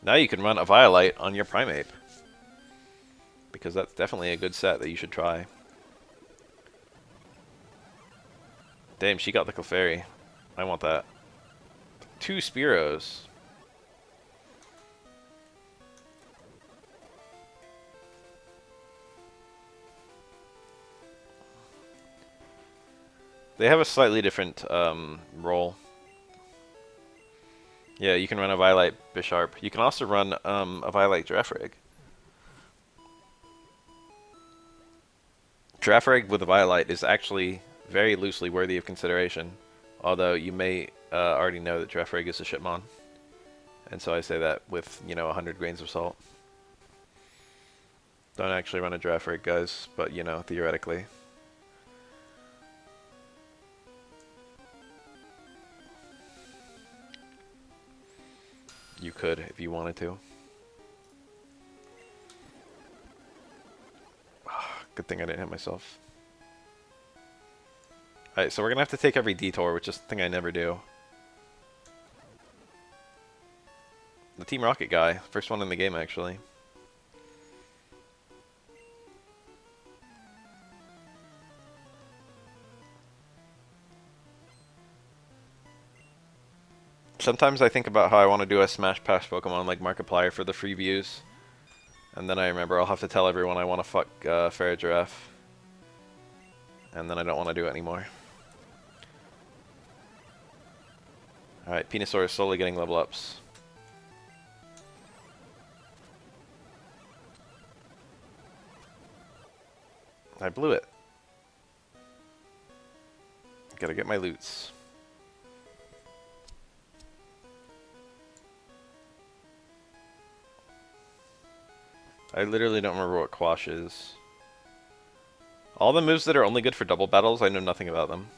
Now you can run a Violite on your Primeape, because that's definitely a good set that you should try. Damn, she got the Clefairy. I want that. 2 Spearows. They have a slightly different role. Yeah, you can run a Violite Bisharp. You can also run a Violite Girafarig. Girafarig with a Violite is actually very loosely worthy of consideration, although you may already know that Girafarig is a Shipmon. And so I say that with, 100 grains of salt. Don't actually run a Girafarig, guys, but, theoretically. You could if you wanted to. Good thing I didn't hit myself. Alright, so we're gonna have to take every detour, which is a thing I never do. The Team Rocket guy, first one in the game actually. Sometimes I think about how I want to do a Smash Pass Pokemon like Markiplier for the free views. And then I remember I'll have to tell everyone I want to fuck Farigiraf. And then I don't want to do it anymore. Alright, Venusaur is slowly getting level ups. I blew it. Gotta get my loots. I literally don't remember what Quash is. All the moves that are only good for double battles, I know nothing about them.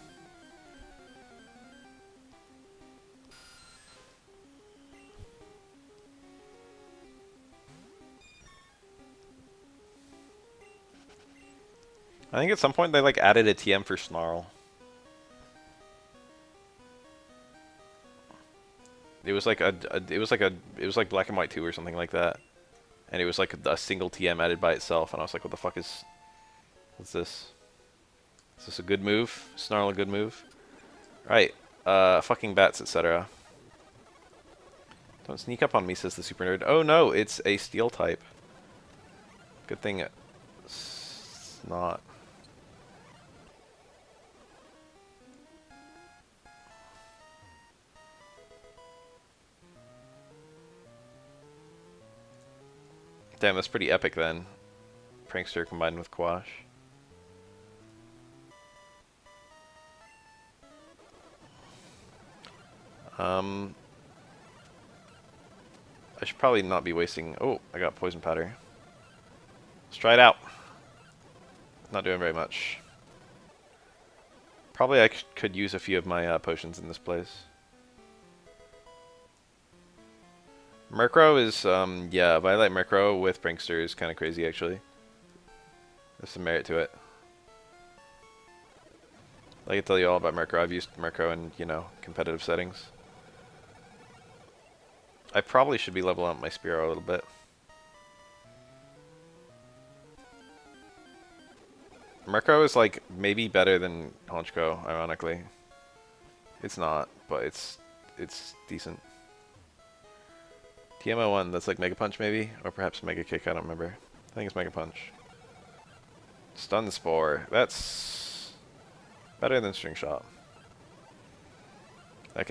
I think at some point they like added a TM for Snarl. It was like Black and White 2 or something like that. And it was like a single TM added by itself, and I was like, what the fuck is... What's this? Is this a good move? Snarl a good move? Right. Fucking bats, etc. Don't sneak up on me, says the super nerd. Oh no, it's a steel type. Good thing it's not. Damn, that's pretty epic then. Prankster combined with Quash. I should probably not be wasting... Oh, I got poison powder. Let's try it out. Not doing very much. Probably I could use a few of my potions in this place. Murkrow is, yeah, Violet Murkrow with Prankster is kind of crazy, actually. There's some merit to it. I can tell you all about Murkrow. I've used Murkrow in, competitive settings. I probably should be leveling up my Spearow a little bit. Murkrow is, like, maybe better than Honchkrow, ironically. It's not, but it's decent. TMO1, that's like Mega Punch maybe? Or perhaps Mega Kick, I don't remember. I think it's Mega Punch. Stun Spore, that's better than String Shot. I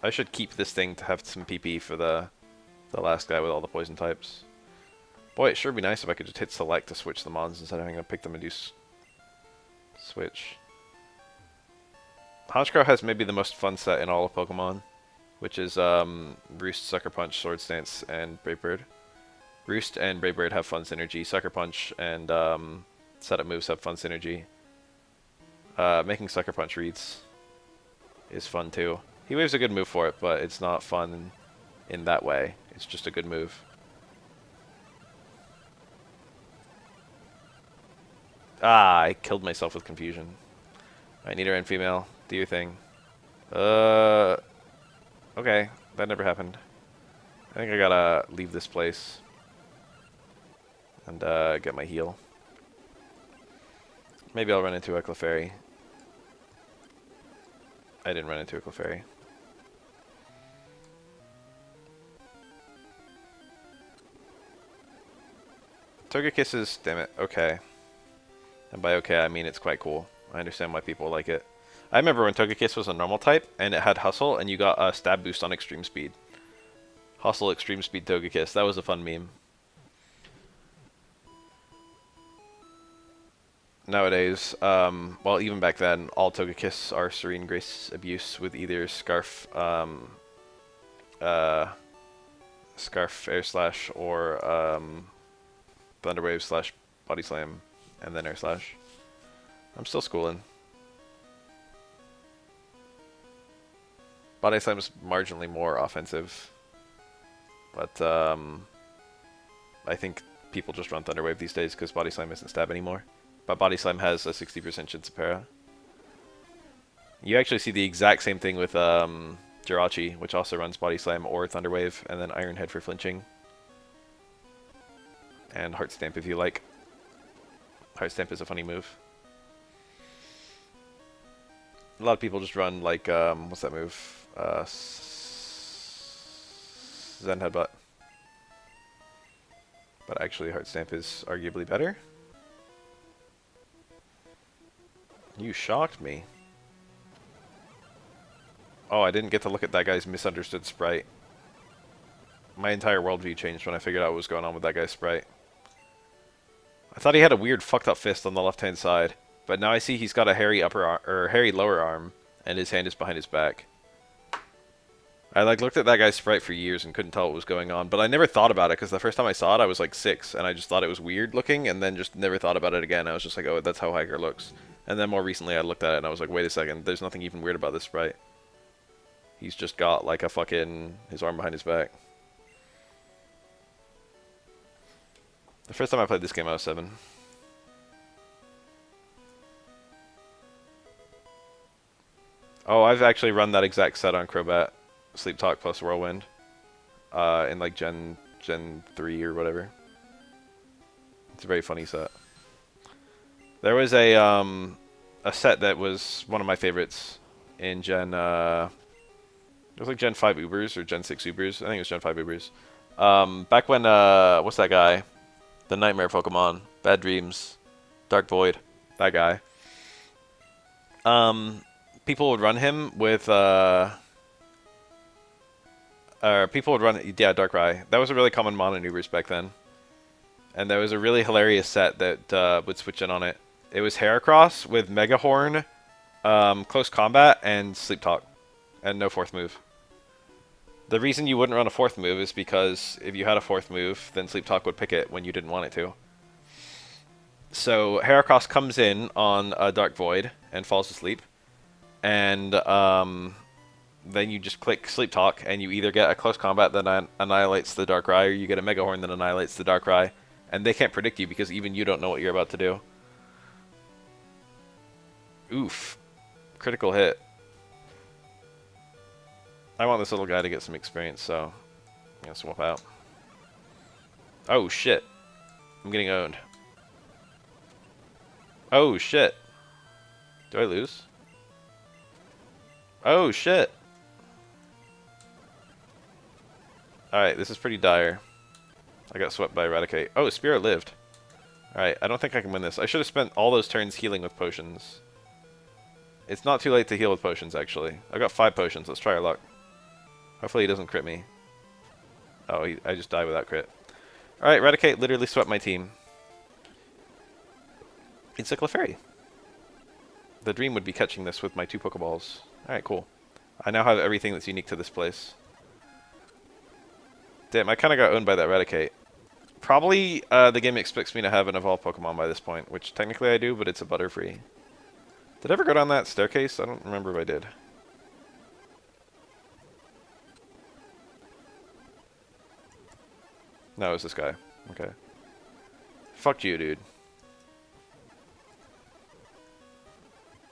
should keep this thing to have some PP for the last guy with all the poison types. Boy, it sure would be nice if I could just hit select to switch the mons instead of having to pick them and do switch. Honchkrow has maybe the most fun set in all of Pokemon, which is Roost, Sucker Punch, Swords Dance, and Brave Bird. Roost and Brave Bird have fun synergy. Sucker Punch and setup moves have fun synergy. Making Sucker Punch reads is fun too. He Wave's a good move for it, but it's not fun in that way. It's just a good move. Ah, I killed myself with confusion. I need her in female. Do your thing. Okay, that never happened. I think I gotta leave this place and get my heal. Maybe I'll run into a Clefairy. I didn't run into a Clefairy. Togekiss is, damn it, okay. And by okay, I mean it's quite cool. I understand why people like it. I remember when Togekiss was a normal type, and it had Hustle, and you got a stab boost on Extreme Speed. Hustle, Extreme Speed, Togekiss. That was a fun meme. Nowadays, well, even back then, all Togekiss are Serene Grace Abuse with either Scarf, Scarf Air Slash or Thunder Wave slash Body Slam, and then Air Slash. I'm still schooling. Body Slam is marginally more offensive, but I think people just run Thunder Wave these days because Body Slam isn't stab anymore. But Body Slam has a 60% Shinsapara. You actually see the exact same thing with Jirachi, which also runs Body Slam or Thunder Wave, and then Iron Head for flinching. And Heart Stamp if you like. Heart Stamp is a funny move. A lot of people just run like, what's that move? Zen Headbutt. But actually Heart Stamp is arguably better. You shocked me. Oh, I didn't get to look at that guy's misunderstood sprite. My entire worldview changed when I figured out what was going on with that guy's sprite. I thought he had a weird fucked up fist on the left hand side, but now I see he's got a hairy upper arm, or hairy lower arm, and his hand is behind his back. I like looked at that guy's sprite for years and couldn't tell what was going on, but I never thought about it because the first time I saw it I was like 6 and I just thought it was weird looking and then just never thought about it again. I was just like, oh, that's how Hiker looks. And then more recently I looked at it and I was like, wait a second, there's nothing even weird about this sprite. He's just got like a fucking, his arm behind his back. The first time I played this game I was 7. Oh, I've actually run that exact set on Crobat. Sleep Talk plus Whirlwind. In like Gen 3 or whatever. It's a very funny set. There was a set that was one of my favorites in Gen... it was like Gen 5 Ubers or Gen 6 Ubers. I think it was Gen 5 Ubers. Back when, what's that guy? The Nightmare Pokemon. Bad Dreams. Dark Void. That guy. People would run him with, people would run, yeah, Darkrai. That was a really common mon in Ubers back then. And there was a really hilarious set that would switch in on it. It was Heracross with Mega Horn, Close Combat, and Sleep Talk. And no 4th move. The reason you wouldn't run a 4th move is because if you had a 4th move, then Sleep Talk would pick it when you didn't want it to. So Heracross comes in on a Dark Void and falls asleep. And then you just click Sleep Talk, and you either get a Close Combat that annihilates the Darkrai, or you get a Mega Horn that annihilates the Darkrai. And they can't predict you because even you don't know what you're about to do. Oof. Critical hit. I want this little guy to get some experience, so I'm gonna swap out. Oh shit. I'm getting owned. Oh shit. Do I lose? Oh shit. Alright, this is pretty dire. I got swept by Eradicate. Oh, Spirit lived. Alright, I don't think I can win this. I should have spent all those turns healing with potions. It's not too late to heal with potions, actually. I've got 5 potions. Let's try our luck. Hopefully he doesn't crit me. Oh, I just died without crit. Alright, Eradicate literally swept my team. It's a Clefairy. The dream would be catching this with my 2 Pokeballs. Alright, cool. I now have everything that's unique to this place. Damn, I kind of got owned by that Eradicate. Probably the game expects me to have an evolved Pokemon by this point, which technically I do, but it's a Butterfree. Did I ever go down that staircase? I don't remember if I did. No, it was this guy. Okay. Fuck you, dude.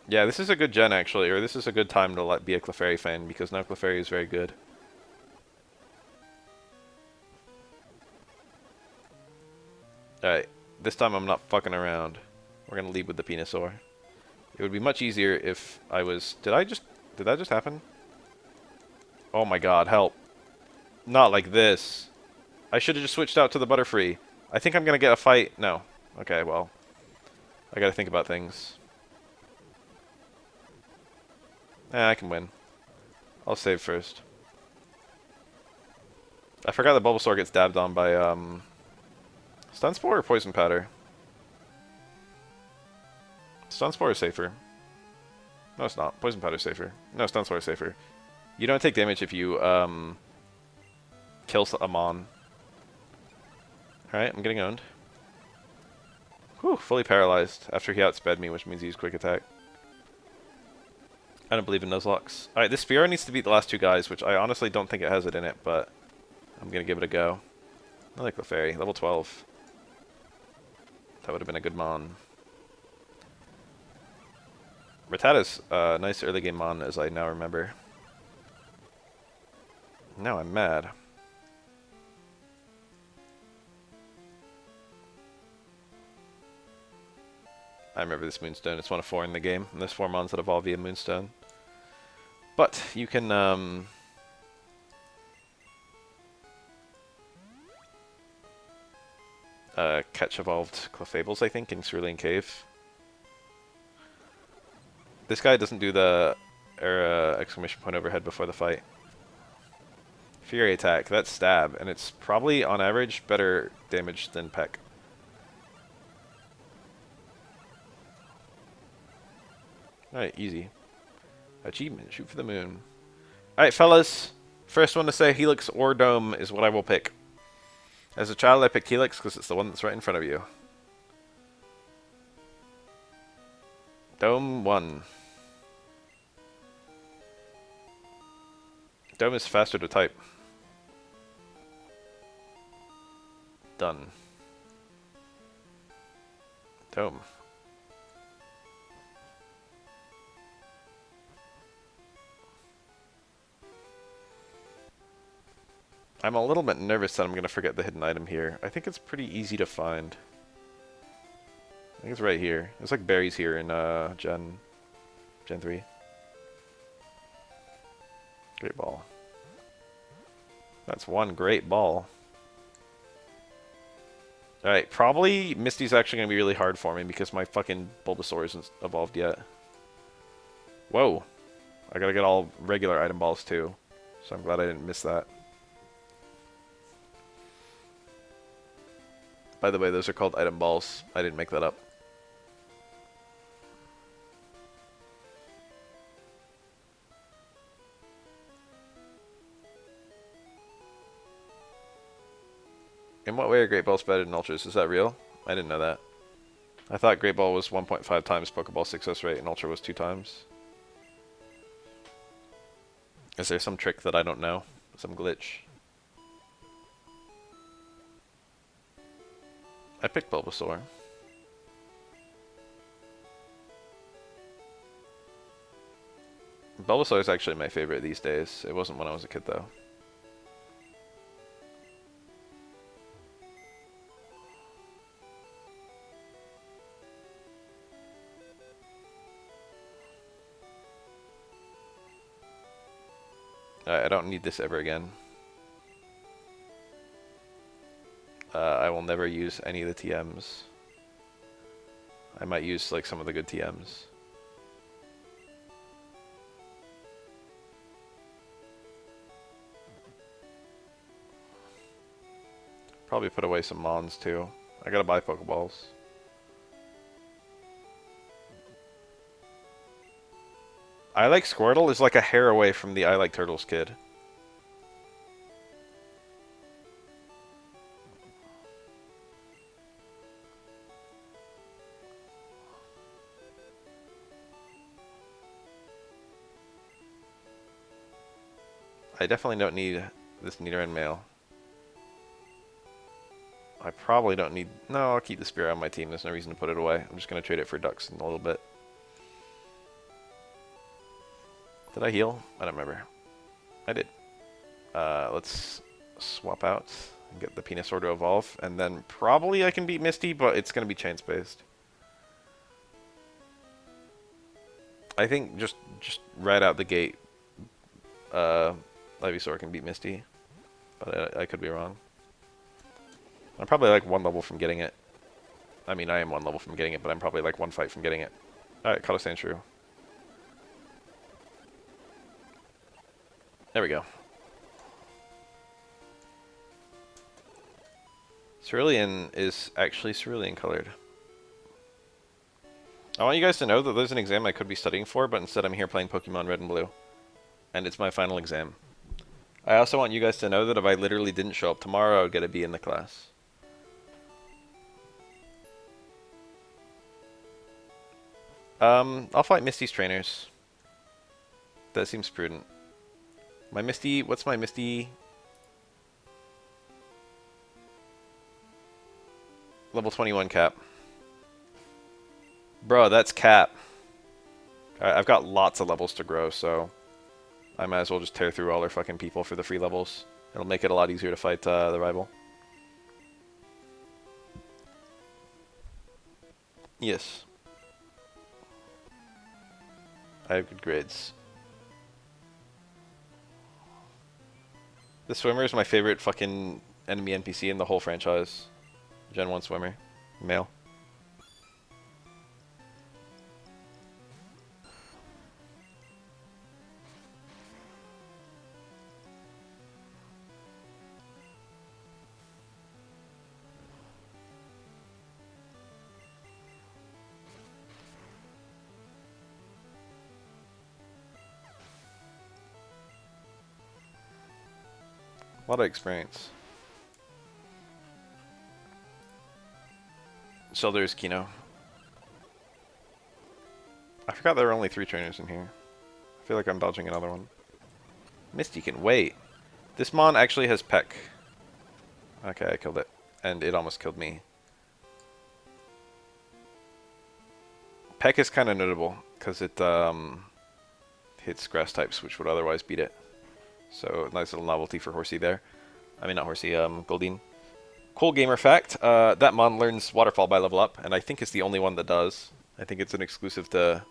Yeah, this is a good gen, actually, or this is a good time to be a Clefairy fan, because now Clefairy is very good. Alright, this time I'm not fucking around. We're gonna lead with the Venusaur. It would be much easier if I was... Did that just happen? Oh my god, help. Not like this. I should have just switched out to the Butterfree. I think I'm gonna get a fight. No. Okay, well. I gotta think about things. I can win. I'll save first. I forgot the Bulbasaur gets dabbed on by, Stun Spore or Poison Powder? Stun Spore is safer. No, it's not. Poison Powder is safer. No, Stun Spore is safer. You don't take damage if you, kill a Mon. Alright, I'm getting owned. Whew, fully paralyzed after he outsped me, which means he used Quick Attack. I don't believe in Nuzlocks. Alright, this Spearow needs to beat the last two guys, which I honestly don't think it has it in it, but I'm gonna give it a go. I like Clefairy, level 12. That would have been a good Mon. Rattata's a nice early game Mon, as I now remember. Now I'm mad. I remember this Moonstone. It's one of 4 in the game, and there's 4 Mons that evolve via Moonstone. But you can catch evolved Clefables, I think, in Cerulean Cave. This guy doesn't do the exclamation point overhead before the fight. Fury attack, that's stab, and it's probably on average better damage than Peck. Alright, easy. Achievement, shoot for the moon. Alright, fellas. First one to say Helix or Dome is what I will pick. As a child, I picked Helix because it's the one that's right in front of you. Dome 1. Dome is faster to type. Done. Dome. I'm a little bit nervous that I'm going to forget the hidden item here. I think it's pretty easy to find. I think it's right here. It's like berries here in Gen 3. Great ball. That's one great ball. Alright, probably Misty's actually going to be really hard for me because my fucking Bulbasaur isn't evolved yet. Whoa. I gotta get all regular item balls too. So I'm glad I didn't miss that. By the way, those are called item balls. I didn't make that up. In what way are Great Balls better than Ultras? Is that real? I didn't know that. I thought Great Ball was 1.5 times Pokeball success rate and Ultra was 2 times. Is there some trick that I don't know? Some glitch? I picked Bulbasaur. Bulbasaur is actually my favorite these days. It wasn't when I was a kid, though. I don't need this ever again. I will never use any of the TMs. I might use like some of the good TMs. Probably put away some Mons too. I gotta buy Pokeballs. I Like Squirtle is like a hair away from the I Like Turtles kid. I definitely don't need this Nidoran male. I probably don't need... No, I'll keep the Spearow on my team. There's no reason to put it away. I'm just going to trade it for Ducks in a little bit. Did I heal? I don't remember. I did. Let's swap out and get the Venusaur to evolve. And then probably I can beat Misty, but it's going to be chain-spaced. I think just right out the gate, Ivysaur can beat Misty. But I could be wrong. I'm probably like 1 level from getting it. I mean, I am 1 level from getting it, but I'm probably like 1 fight from getting it. Alright, caught a Sandshrew. There we go. Cerulean is actually cerulean colored. I want you guys to know that there's an exam I could be studying for, but instead I'm here playing Pokemon Red and Blue. And it's my final exam. I also want you guys to know that if I literally didn't show up tomorrow, I would get a B in the class. I'll fight Misty's trainers. That seems prudent. My Misty, what's my Misty? Level 21 cap. Bro, that's cap. I've got lots of levels to grow, so I might as well just tear through all their fucking people for the free levels. It'll make it a lot easier to fight the rival. Yes. I have good grades. The swimmer is my favorite fucking enemy NPC in the whole franchise. Gen 1 swimmer. Male. A lot of experience. So there's Kino. I forgot there were only 3 trainers in here. I feel like I'm dodging another one. Misty can wait. This Mon actually has Peck. Okay, I killed it. And it almost killed me. Peck is kind of notable, because it hits grass types, which would otherwise beat it. So, nice little novelty for Horsey there. I mean, not Horsey, Goldeen. Cool gamer fact, that Mon learns Waterfall by level up, and I think it's the only one that does. I think it's an exclusive to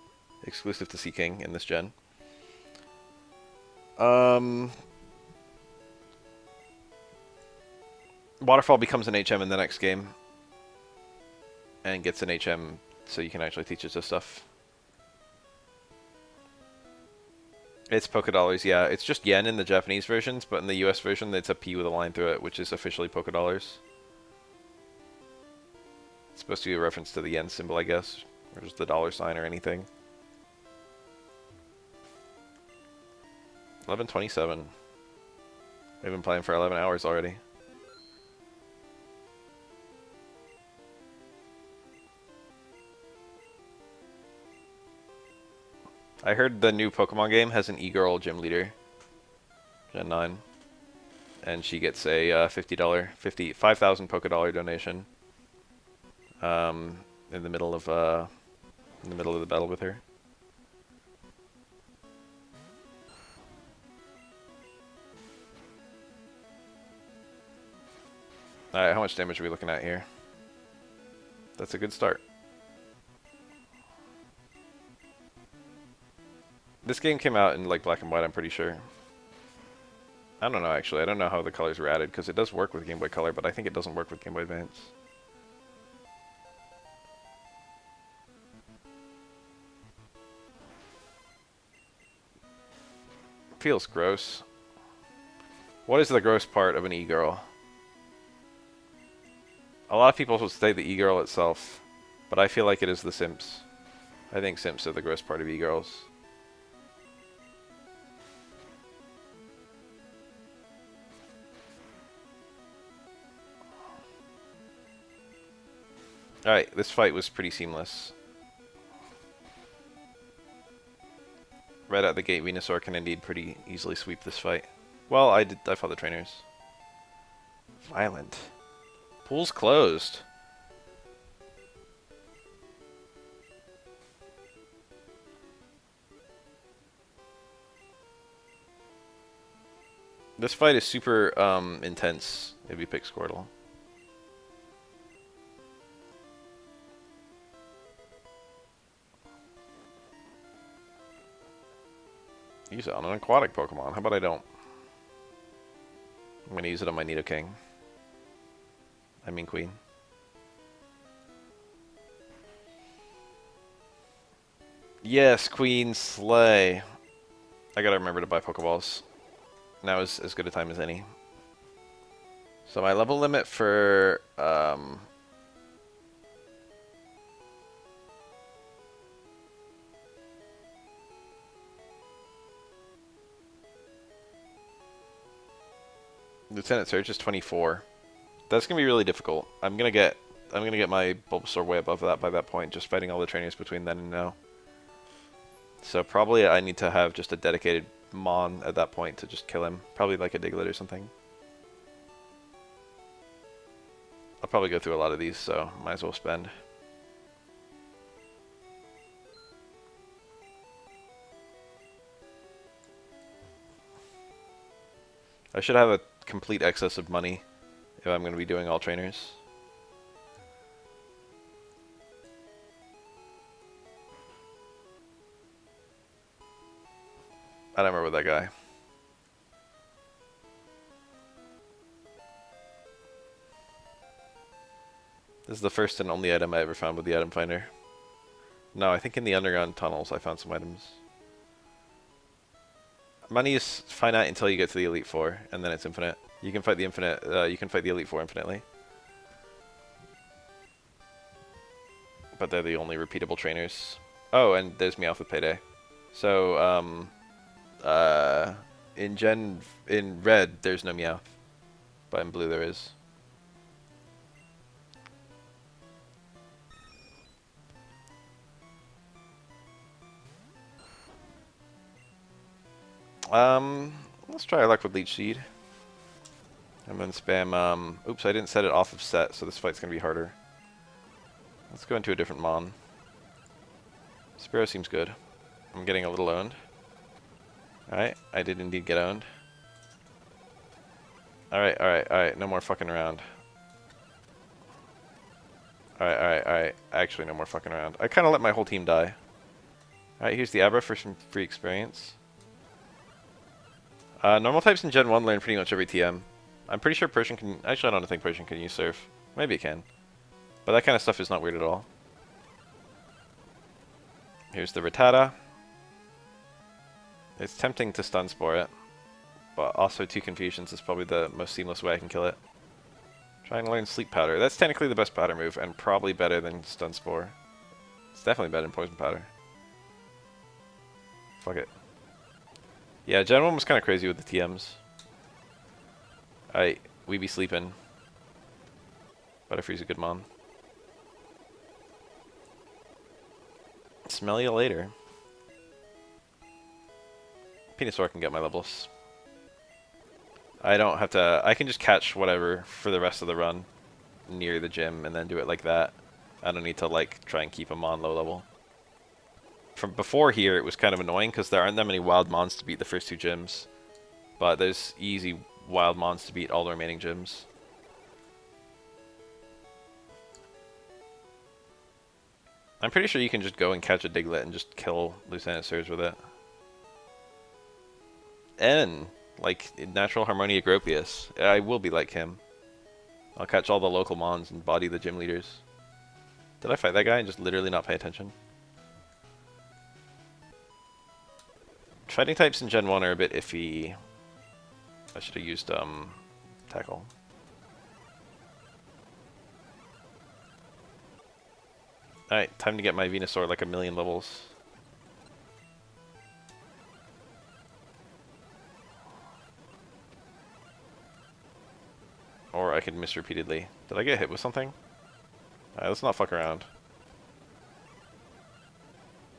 Sea King in this gen. Waterfall becomes an HM in the next game. And gets an HM so you can actually teach it this stuff. It's $Pokédollars, yeah. It's just yen in the Japanese versions, but in the US version it's a P with a line through it, which is officially $Pokédollars. It's supposed to be a reference to the yen symbol, I guess. Or just the dollar sign or anything. 11:27. We've been playing for 11 hours already. I heard the new Pokemon game has an e-girl gym leader. Gen 9. And she gets a $50, 5,000 Pokédollar donation. In the middle of the battle with her. Alright, how much damage are we looking at here? That's a good start. This game came out in like black and white, I'm pretty sure. I don't know actually, I don't know how the colors were added, because it does work with Game Boy Color, but I think it doesn't work with Game Boy Advance. Feels gross. What is the gross part of an e-girl? A lot of people would say the e-girl itself, but I feel like it is the simps. I think simps are the gross part of e-girls. Alright, this fight was pretty seamless. Right out the gate, Venusaur can indeed pretty easily sweep this fight. Well, I fought the trainers. Violent. Pool's closed. This fight is super intense if you pick Squirtle. Use it on an aquatic Pokemon. How about I don't? I'm going to use it on my Nidoking. I mean Queen. Yes, Queen Slay. I gotta remember to buy Pokeballs. Now is as good a time as any. So my level limit for Lieutenant Surge is 24. That's gonna be really difficult. I'm gonna get my Bulbasaur way above that by that point, just fighting all the trainers between then and now. So probably I need to have just a dedicated Mon at that point to just kill him. Probably like a Diglett or something. I'll probably go through a lot of these, so might as well spend. I should have a complete excess of money if I'm going to be doing all trainers. I don't remember that guy. This is the first and only item I ever found with the item finder. No, I think in the underground tunnels I found some items. Money is finite until you get to the Elite Four, and then it's infinite. You can fight the infinite. You can fight the Elite Four infinitely, but they're the only repeatable trainers. Oh, and there's Meowth with Payday. So, in red there's no Meowth, but in blue there is. Let's try our luck with Leech Seed. And then spam, oops, I didn't set it off of set, so this fight's gonna be harder. Let's go into a different Mon. Spearow seems good. I'm getting a little owned. Alright, I did indeed get owned. Alright, no more fucking around. Alright, actually no more fucking around. I kinda let my whole team die. Alright, here's the Abra for some free experience. Normal types in Gen 1 learn pretty much every TM. I'm pretty sure Persian can... Actually, I don't think Persian can use Surf. Maybe it can. But that kind of stuff is not weird at all. Here's the Rattata. It's tempting to Stun Spore it. But also 2 Confusions is probably the most seamless way I can kill it. Trying to learn Sleep Powder. That's technically the best powder move, and probably better than Stun Spore. It's definitely better than Poison Powder. Fuck it. Yeah, Gen 1 was kind of crazy with the TMs. We be sleeping. Butterfree's a good Mon. Smell you later. Venusaur can get my levels. I don't have to... I can just catch whatever for the rest of the run near the gym and then do it like that. I don't need to, like, try and keep them on low level. From before here, it was kind of annoying because there aren't that many wild mons to beat the first 2 gyms. But there's easy wild mons to beat all the remaining gyms. I'm pretty sure you can just go and catch a Diglett and just kill Lieutenant Surge with it. N, like Natural Harmonia Gropius. I will be like him. I'll catch all the local mons and body the gym leaders. Did I fight that guy and just literally not pay attention? Fighting types in Gen 1 are a bit iffy. I should have used Tackle. Alright, time to get my Venusaur like 1,000,000 levels. Or I could miss repeatedly. Did I get hit with something? Alright, let's not fuck around.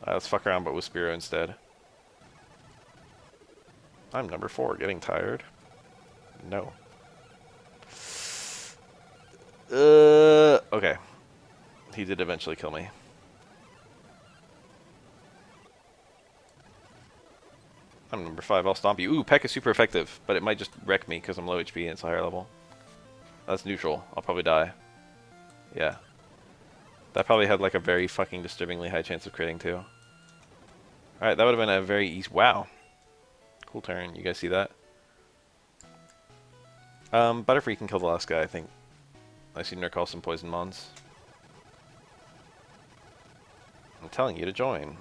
Let's fuck around but with Spearow instead. I'm number 4, getting tired. No. Okay. He did eventually kill me. I'm number 5, I'll stomp you. Ooh, Peck is super effective, but it might just wreck me because I'm low HP and it's a higher level. That's neutral. I'll probably die. Yeah. That probably had like a very fucking disturbingly high chance of critting too. Alright, that would have been a very easy... Wow. Cool turn. You guys see that? Butterfree can kill the last guy, I think. I see Nurgle some poison mons. I'm telling you to join.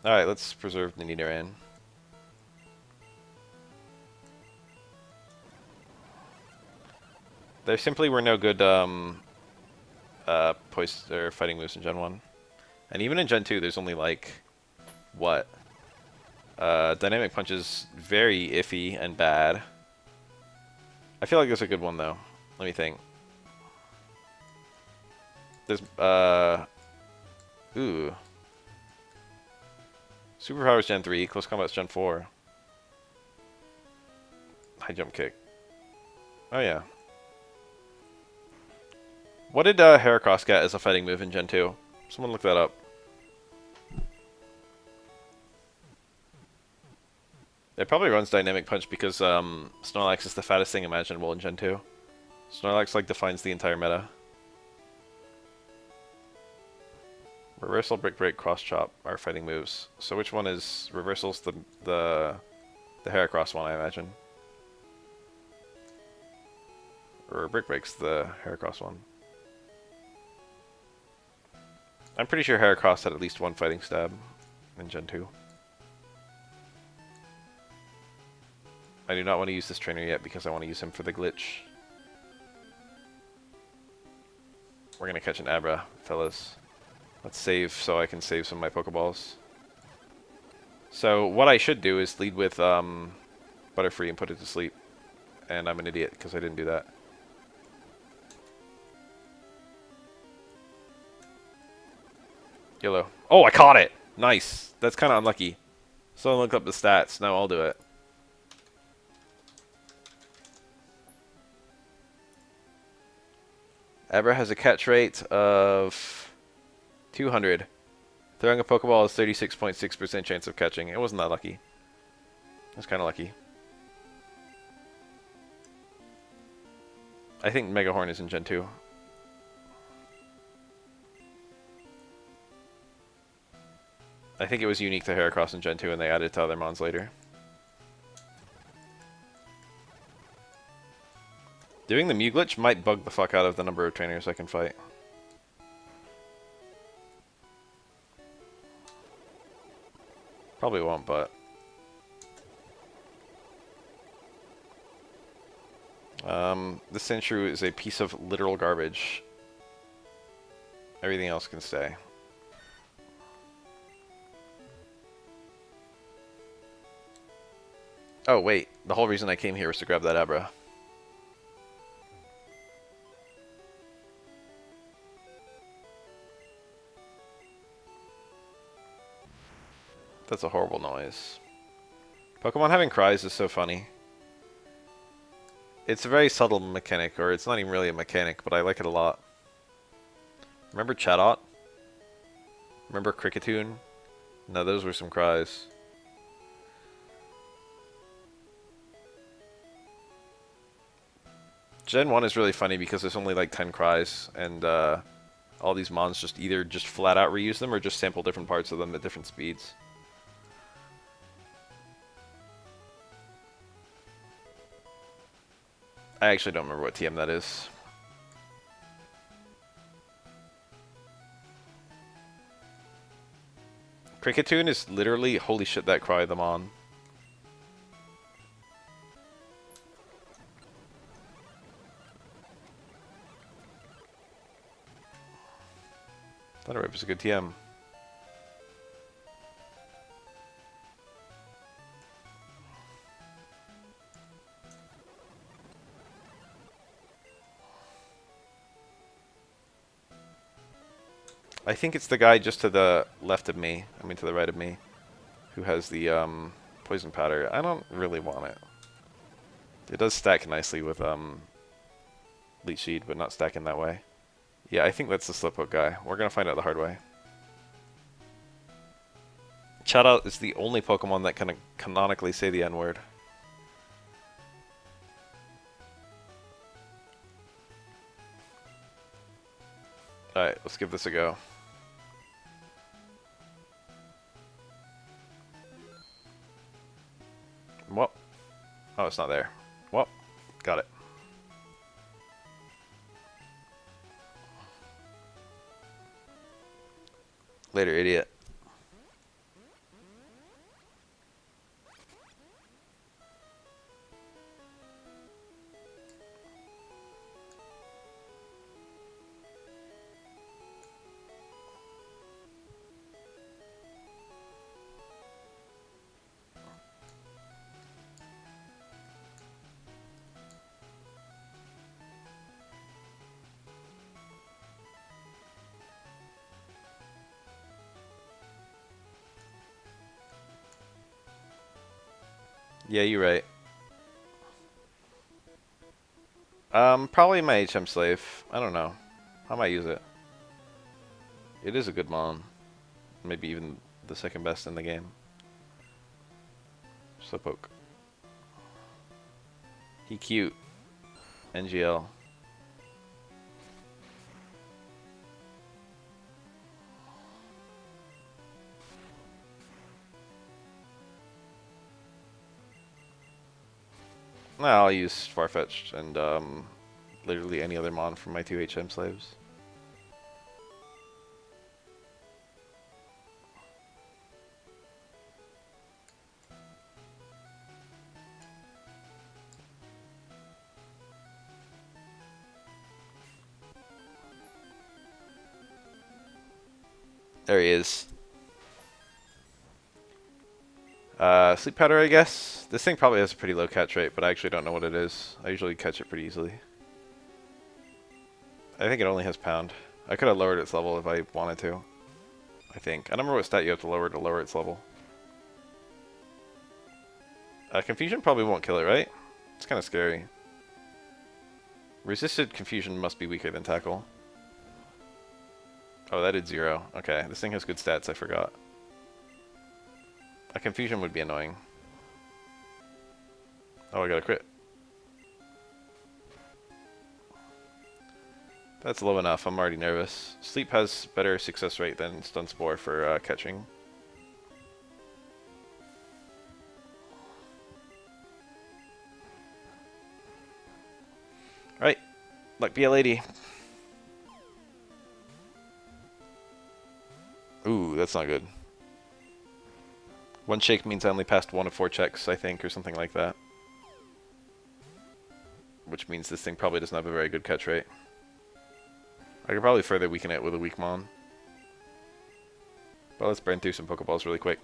Alright, let's preserve the Nidoran. There simply were no good poise or fighting moves in Gen 1. And even in Gen 2, there's only like, what? Dynamic Punch is very iffy and bad. I feel like there's a good one though. Let me think. There's, ooh. Superpowers Gen 3, Close Combat's Gen 4. High Jump Kick. Oh yeah. What did Heracross get as a fighting move in Gen 2? Someone look that up. It probably runs Dynamic Punch because Snorlax is the fattest thing imaginable in Gen 2. Snorlax like defines the entire meta. Reversal, Brick Break, Cross Chop are fighting moves. So which one is Reversal's the Heracross one, I imagine. Or Brick Break's the Heracross one. I'm pretty sure Heracross had at least one fighting stab in Gen 2. I do not want to use this trainer yet because I want to use him for the glitch. We're going to catch an Abra, fellas. Let's save so I can save some of my Pokeballs. So what I should do is lead with Butterfree and put it to sleep. And I'm an idiot because I didn't do that. Yellow. Oh, I caught it! Nice. That's kind of unlucky. So look up the stats. No, I'll do it. Abra has a catch rate of 200. Throwing a Pokeball is 36.6% chance of catching. It wasn't that lucky. It was kind of lucky. I think Mega Horn is in Gen 2. I think it was unique to Heracross in Gen 2 and they added it to other mons later. Doing the Mew glitch might bug the fuck out of the number of trainers I can fight. Probably won't, but... this Sandshrew is a piece of literal garbage. Everything else can stay. Oh, wait. The whole reason I came here was to grab that Abra. That's a horrible noise. Pokemon having cries is so funny. It's a very subtle mechanic, or it's not even really a mechanic, but I like it a lot. Remember Chatot? Remember Cricketune? No, those were some cries. Gen 1 is really funny because there's only like 10 cries, and all these mons just either just flat out reuse them or just sample different parts of them at different speeds. I actually don't remember what TM that is. Cricketune is literally, holy shit, that cry the mon. Thunder Whip is a good TM. I think it's the guy just to the left of me, I mean to the right of me, who has the poison powder. I don't really want it. It does stack nicely with Leech Seed, but not stacking that way. Yeah, I think that's the Sliphook guy. We're gonna find out the hard way. Chatot is the only Pokemon that can canonically say the N-word. Alright, let's give this a go. Well, oh, it's not there. Well, got it. Later, idiot. Yeah, you're right. Probably my HM slave. I don't know. I might use it. It is a good mon. Maybe even the second best in the game. Slowpoke. He cute. NGL. No, I'll use Farfetch'd and literally any other mon from my two HM slaves. There he is. Sleep powder, I guess. This thing probably has a pretty low catch rate, but I actually don't know what it is. I usually catch it pretty easily. I think it only has pound. I could have lowered its level if I wanted to. I think. I don't remember what stat you have to lower its level. Confusion probably won't kill it, right? It's kind of scary. Resisted confusion must be weaker than tackle. Oh, that did 0. Okay, this thing has good stats, I forgot. A confusion would be annoying. Oh, I got a crit. That's low enough, I'm already nervous. Sleep has better success rate than Stun Spore for catching. Right, luck be a lady. Ooh, that's not good. One shake means I only passed 1 of 4 checks, I think, or something like that. Which means this thing probably doesn't have a very good catch rate. I could probably further weaken it with a weak mon. But let's burn through some Pokeballs really quick.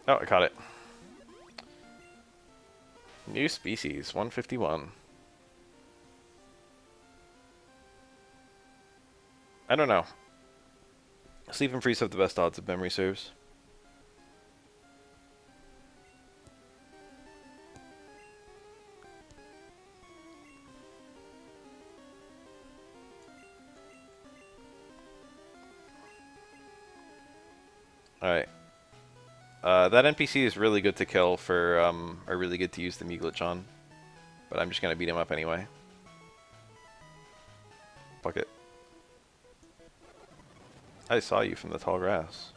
Oh, I caught it. New species, 151. I don't know. Sleep and Freeze have the best odds of memory serves. Alright. That NPC is really good to kill for, or really good to use the Mugglitch on. But I'm just gonna beat him up anyway. Fuck it. I saw you from the tall grass.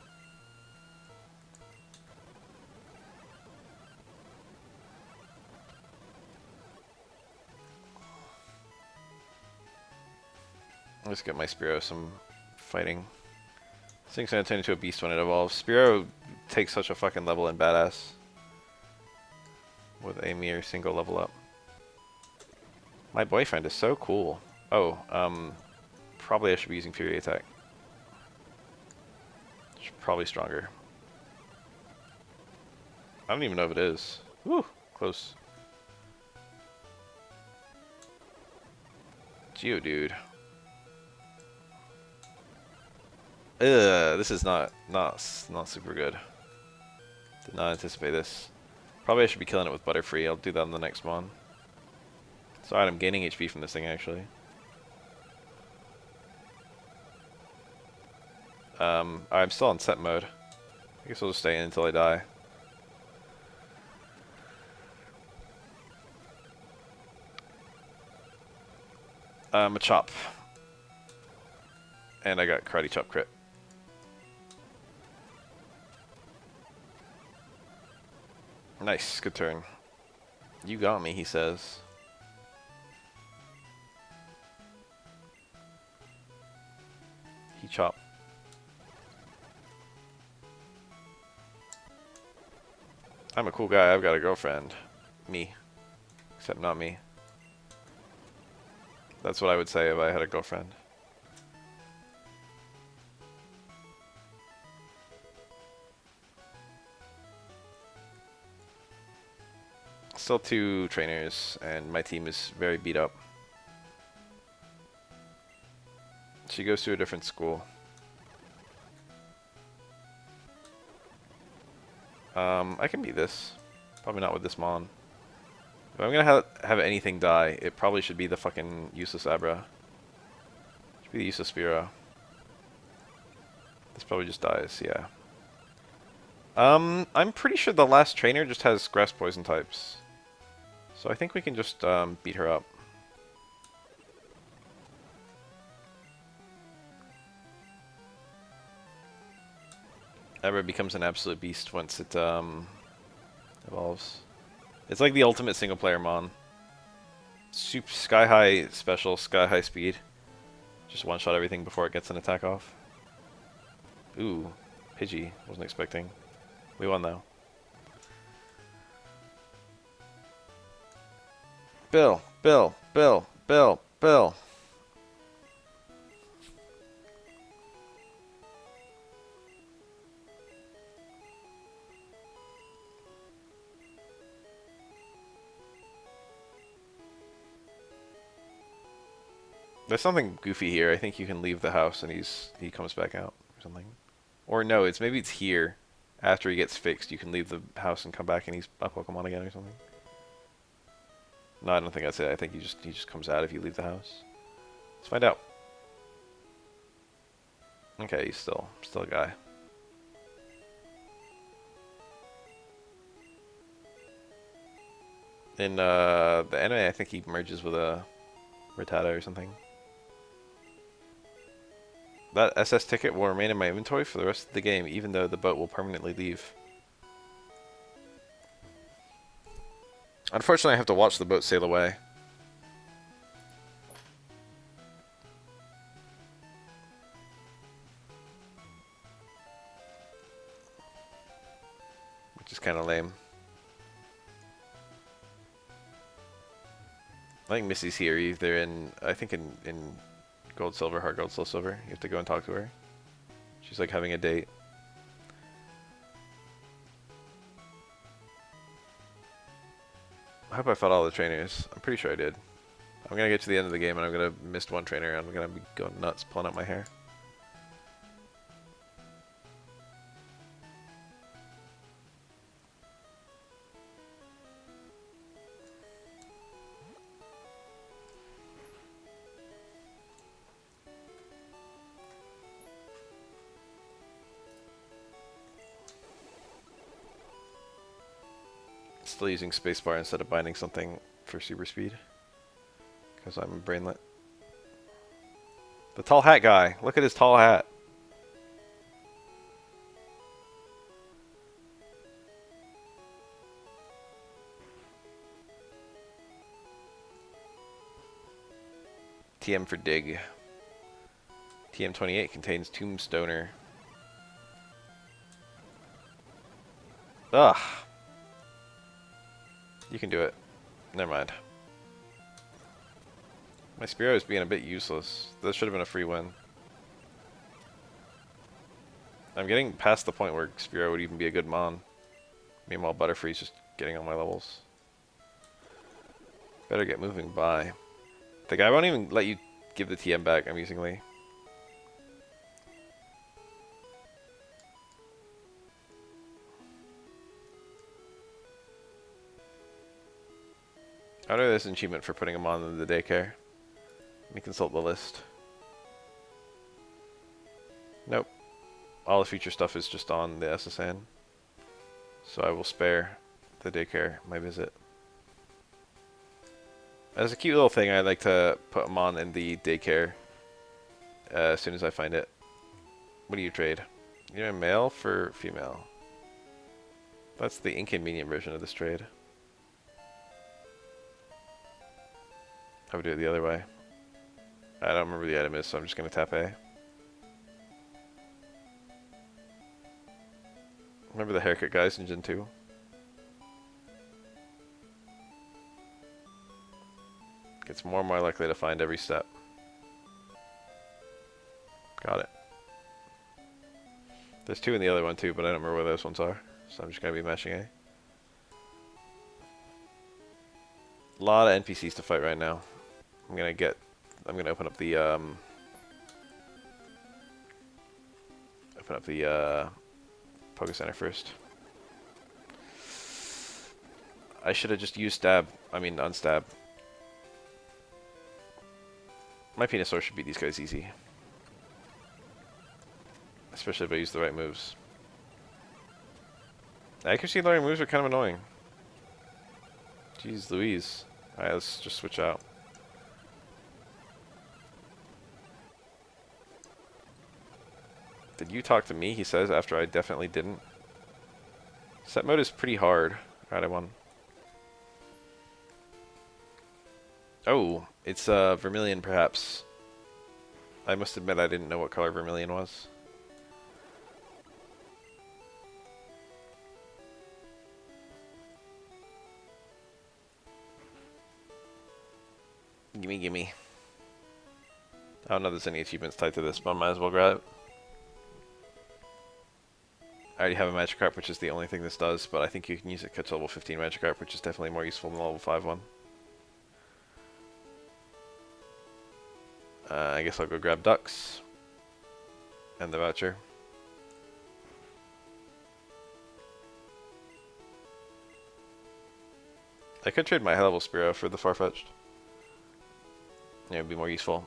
Let's get my Spearow some fighting. This thing's gonna turn into a beast when it evolves. Spearow takes such a fucking level in badass. With a mere single level up. My boyfriend is so cool. Oh, probably I should be using Fury Attack. Probably stronger. I don't even know if it is. Woo, close. Geodude. This is not super good. Did not anticipate this. Probably I should be killing it with Butterfree. I'll do that on the next one. So alright, I'm gaining HP from this thing actually. I'm still on set mode. I guess I'll just stay in until I die. A chop. And I got Karate Chop crit. Nice, good turn. You got me, he says. He chop. I'm a cool guy, I've got a girlfriend. Me. Except not me. That's what I would say if I had a girlfriend. Still 2 trainers, and my team is very beat up. She goes to a different school. I can beat this. Probably not with this Mon. If I'm gonna have anything die, it probably should be the fucking useless Abra. Should be the useless Sphera. This probably just dies, yeah. I'm pretty sure the last trainer just has grass poison types. So I think we can just beat her up. Abra becomes an absolute beast once it evolves. It's like the ultimate single player Mon. Sky high special, sky high speed. Just one shot everything before it gets an attack off. Ooh, Pidgey. Wasn't expecting. We won though. Bill, Bill, Bill, Bill, Bill. There's something goofy here. I think you can leave the house and he comes back out or something. Or no, maybe it's here. After he gets fixed, you can leave the house and come back and he's a Pokemon again or something. No, I don't think that's it. I think he just comes out if you leave the house. Let's find out. Okay, he's still a guy. In the anime, I think he merges with a Rattata or something. That SS ticket will remain in my inventory for the rest of the game, even though the boat will permanently leave. Unfortunately, I have to watch the boat sail away. Which is kind of lame. I think Missy's here, either in, I think in Gold, Silver, Heart Gold, Soul Silver. You have to go and talk to her. She's like having a date. I hope I fought all the trainers. I'm pretty sure I did. I'm gonna get to the end of the game and I'm gonna miss one trainer and I'm gonna be going nuts pulling out my hair. Still using spacebar instead of binding something for super speed. Because I'm a brainlet. The tall hat guy. Look at his tall hat. TM for dig. TM28 contains Tombstoner. Ugh. You can do it. Never mind. My Spearow is being a bit useless. This should have been a free win. I'm getting past the point where Spearow would even be a good Mon. Meanwhile, Butterfree's just getting on my levels. Better get moving by. The guy won't even let you give the TM back, amusingly. I wonder if there's an achievement for putting him on the daycare. Let me consult the list. Nope. All the future stuff is just on the SSN. So I will spare the daycare my visit. As a cute little thing, I like to put him on in the daycare as soon as I find it. What do you trade? You're a male for female. That's the inconvenient version of this trade. I would do it the other way. I don't remember the item is, so I'm just going to tap A. Remember the haircut guys in Gen 2? Gets more and more likely to find every step. Got it. There's two in the other one too, but I don't remember where those ones are. So I'm just going to be mashing A. A lot of NPCs to fight right now. I'm gonna open up the open up the Poké Center first. I should have just used stab. I mean, unstab. My Venusaur should beat these guys easy. Especially if I use the right moves. Accuracy learning moves are kind of annoying. Jeez Louise. Alright, let's just switch out. Did you talk to me, he says, after I definitely didn't. Set mode is pretty hard. Alright, I won. Oh, it's Vermilion, perhaps. I must admit I didn't know what color Vermilion was. Gimme, gimme. I don't know if there's any achievements tied to this, but I might as well grab it. I already have a Magikarp, which is the only thing this does, but I think you can use it to catch level 15 Magikarp, which is definitely more useful than the level 5 one. I guess I'll go grab Ducks. And the voucher. I could trade my high level Spearow for the Farfetch'd. Yeah, it'd be more useful.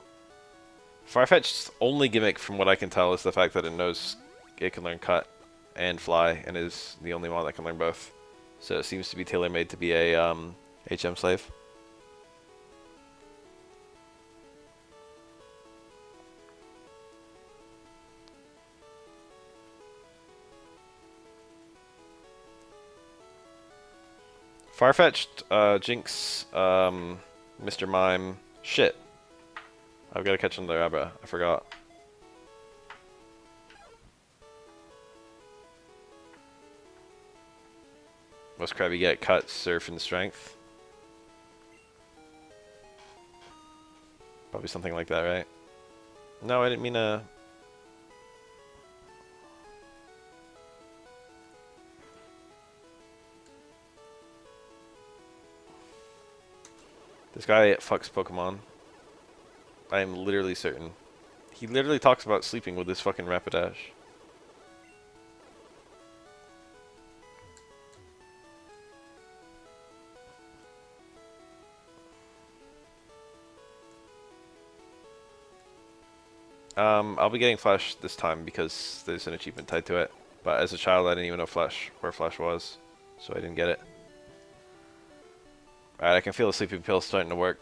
Farfetch'd's only gimmick, from what I can tell, is the fact that it knows it can learn Cut and Fly, and is the only one that can learn both. So it seems to be tailor-made to be a HM slave. Farfetch'd, Jinx, Mr. Mime, shit. I've got to catch another Abra. I forgot. What's Krabby get? Cut, Surf, and Strength? Probably something like that, right? No, I didn't mean to... This guy fucks Pokemon. I am literally certain. He literally talks about sleeping with this fucking Rapidash. I'll be getting Flash this time because there's an achievement tied to it. But as a child, I didn't even know where Flash was, so I didn't get it. Alright, I can feel the sleeping pill starting to work.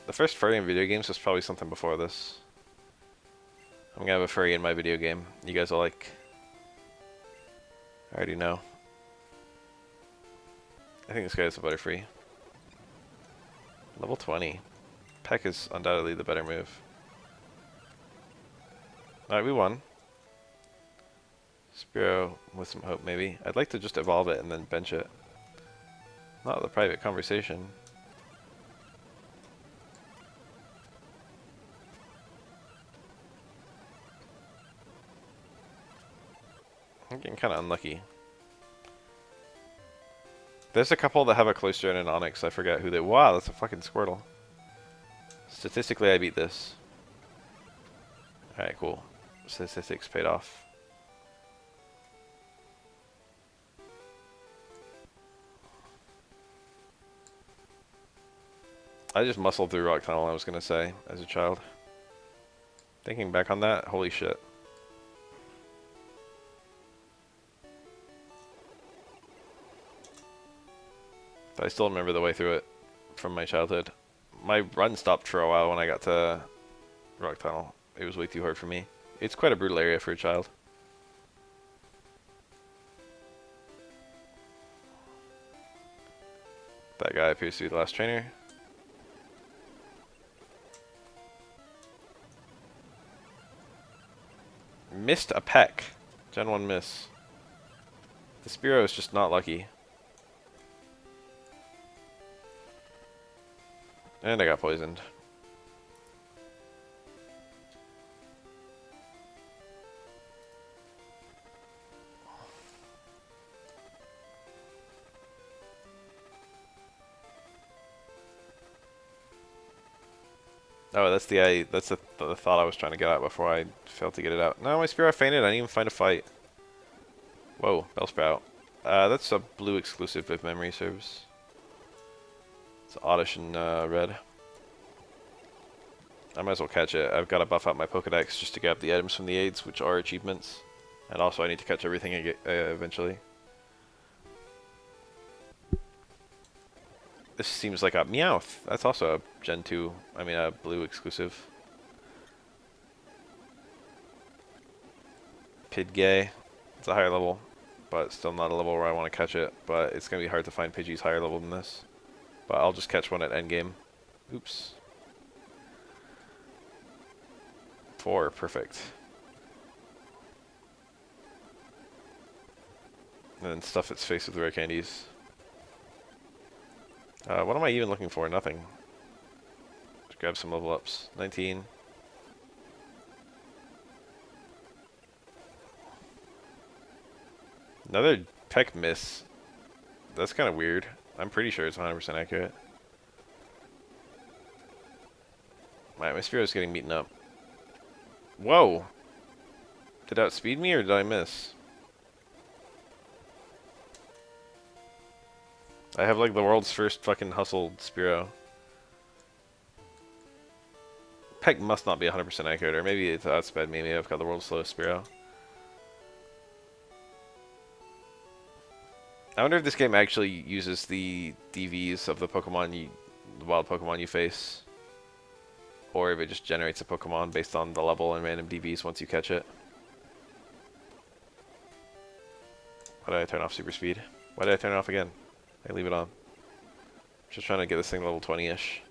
The first furry in video games was probably something before this. I'm gonna have a furry in my video game. You guys will like. I already know. I think this guy is a Butterfree. Level 20. Peck is undoubtedly the better move. Alright, we won. Spearow with some hope, maybe. I'd like to just evolve it and then bench it. Not the private conversation. I'm getting kind of unlucky. There's a couple that have a Cloyster and an Onyx. I forget who they... Wow, that's a fucking Squirtle. Statistically, I beat this. Alright, cool. Statistics paid off. I just muscled through Rock Tunnel, I was gonna say, as a child. Thinking back on that, holy shit. But I still remember the way through it from my childhood. My run stopped for a while when I got to Rock Tunnel. It was way too hard for me. It's quite a brutal area for a child. That guy appears to be the last trainer. Missed a peck. Gen 1 miss. The Spearow is just not lucky. And I got poisoned. Oh, that's the thought I was trying to get at before I failed to get it out. No, my Spearow fainted. I didn't even find a fight. Whoa, Bellsprout. That's a blue exclusive if memory serves. It's oddish and red. I might as well catch it. I've got to buff out my Pokedex just to grab the items from the aids, which are achievements. And also I need to catch everything eventually. This seems like a Meowth. That's also a Gen 2, a blue exclusive. Pidgey. It's a higher level, but still not a level where I want to catch it. But it's going to be hard to find Pidgeys higher level than this. But I'll just catch one at endgame. Oops. 4, perfect. And then stuff its face with rare candies. What am I even looking for? Nothing. Just grab some level ups. 19. Another Peck miss. That's kind of weird. I'm pretty sure it's 100% accurate. My Spearow's getting beaten up. Whoa! Did it outspeed me or did I miss? I have like the world's first fucking hustled Spearow. Peck must not be 100% accurate, or maybe it's outsped me. Maybe I've got the world's slowest Spearow. I wonder if this game actually uses the DVs of the wild Pokemon you face. Or if it just generates a Pokemon based on the level and random DVs once you catch it. Why did I turn off super speed? Why did I turn it off again? I leave it on. Just trying to get this thing level 20-ish.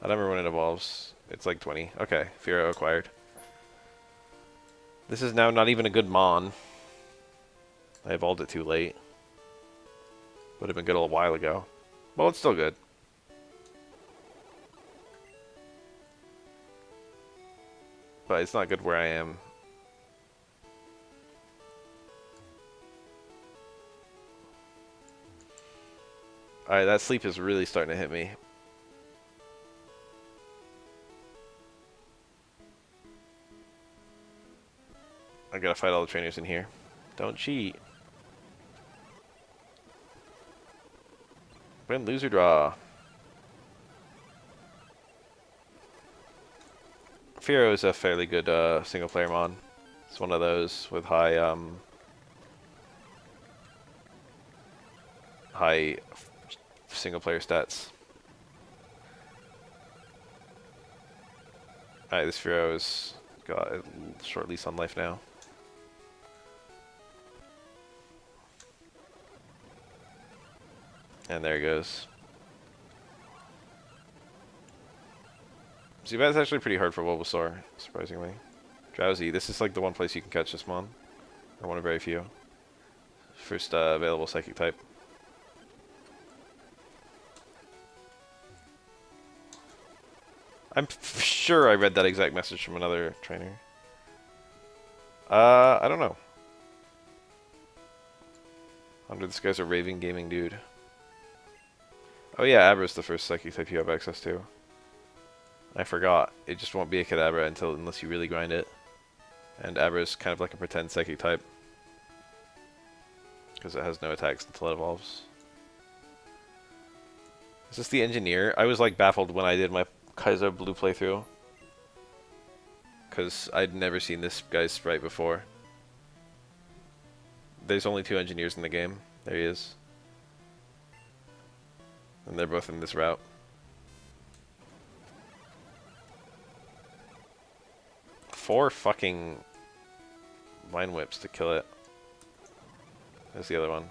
I don't remember when it evolves. It's like 20. Okay, Fearow acquired. This is now not even a good Mon. I evolved it too late. Would have been good a while ago. Well, it's still good. But it's not good where I am. Alright, that sleep is really starting to hit me. I gotta fight all the trainers in here. Don't cheat. Win, loser, draw. Fearow is a fairly good single player mon. It's one of those with high single player stats. Alright, this Fearow's got a short lease on life now. And there he goes. Zubat's actually pretty hard for Bulbasaur, surprisingly. Drowsy, this is like the one place you can catch this mon. Or one of very few. First available psychic type. I'm sure I read that exact message from another trainer. I don't know. This guy's a raving gaming dude. Oh yeah, Abra's the first psychic type you have access to. I forgot. It just won't be a Kadabra unless you really grind it. And Abra's kind of like a pretend psychic type. Because it has no attacks until it evolves. Is this the engineer? I was like baffled when I did my Kaiser Blue playthrough. Because I'd never seen this guy's sprite before. There's only 2 engineers in the game. There he is. And they're both in this route. Four fucking Vine Whips to kill it. There's the other one.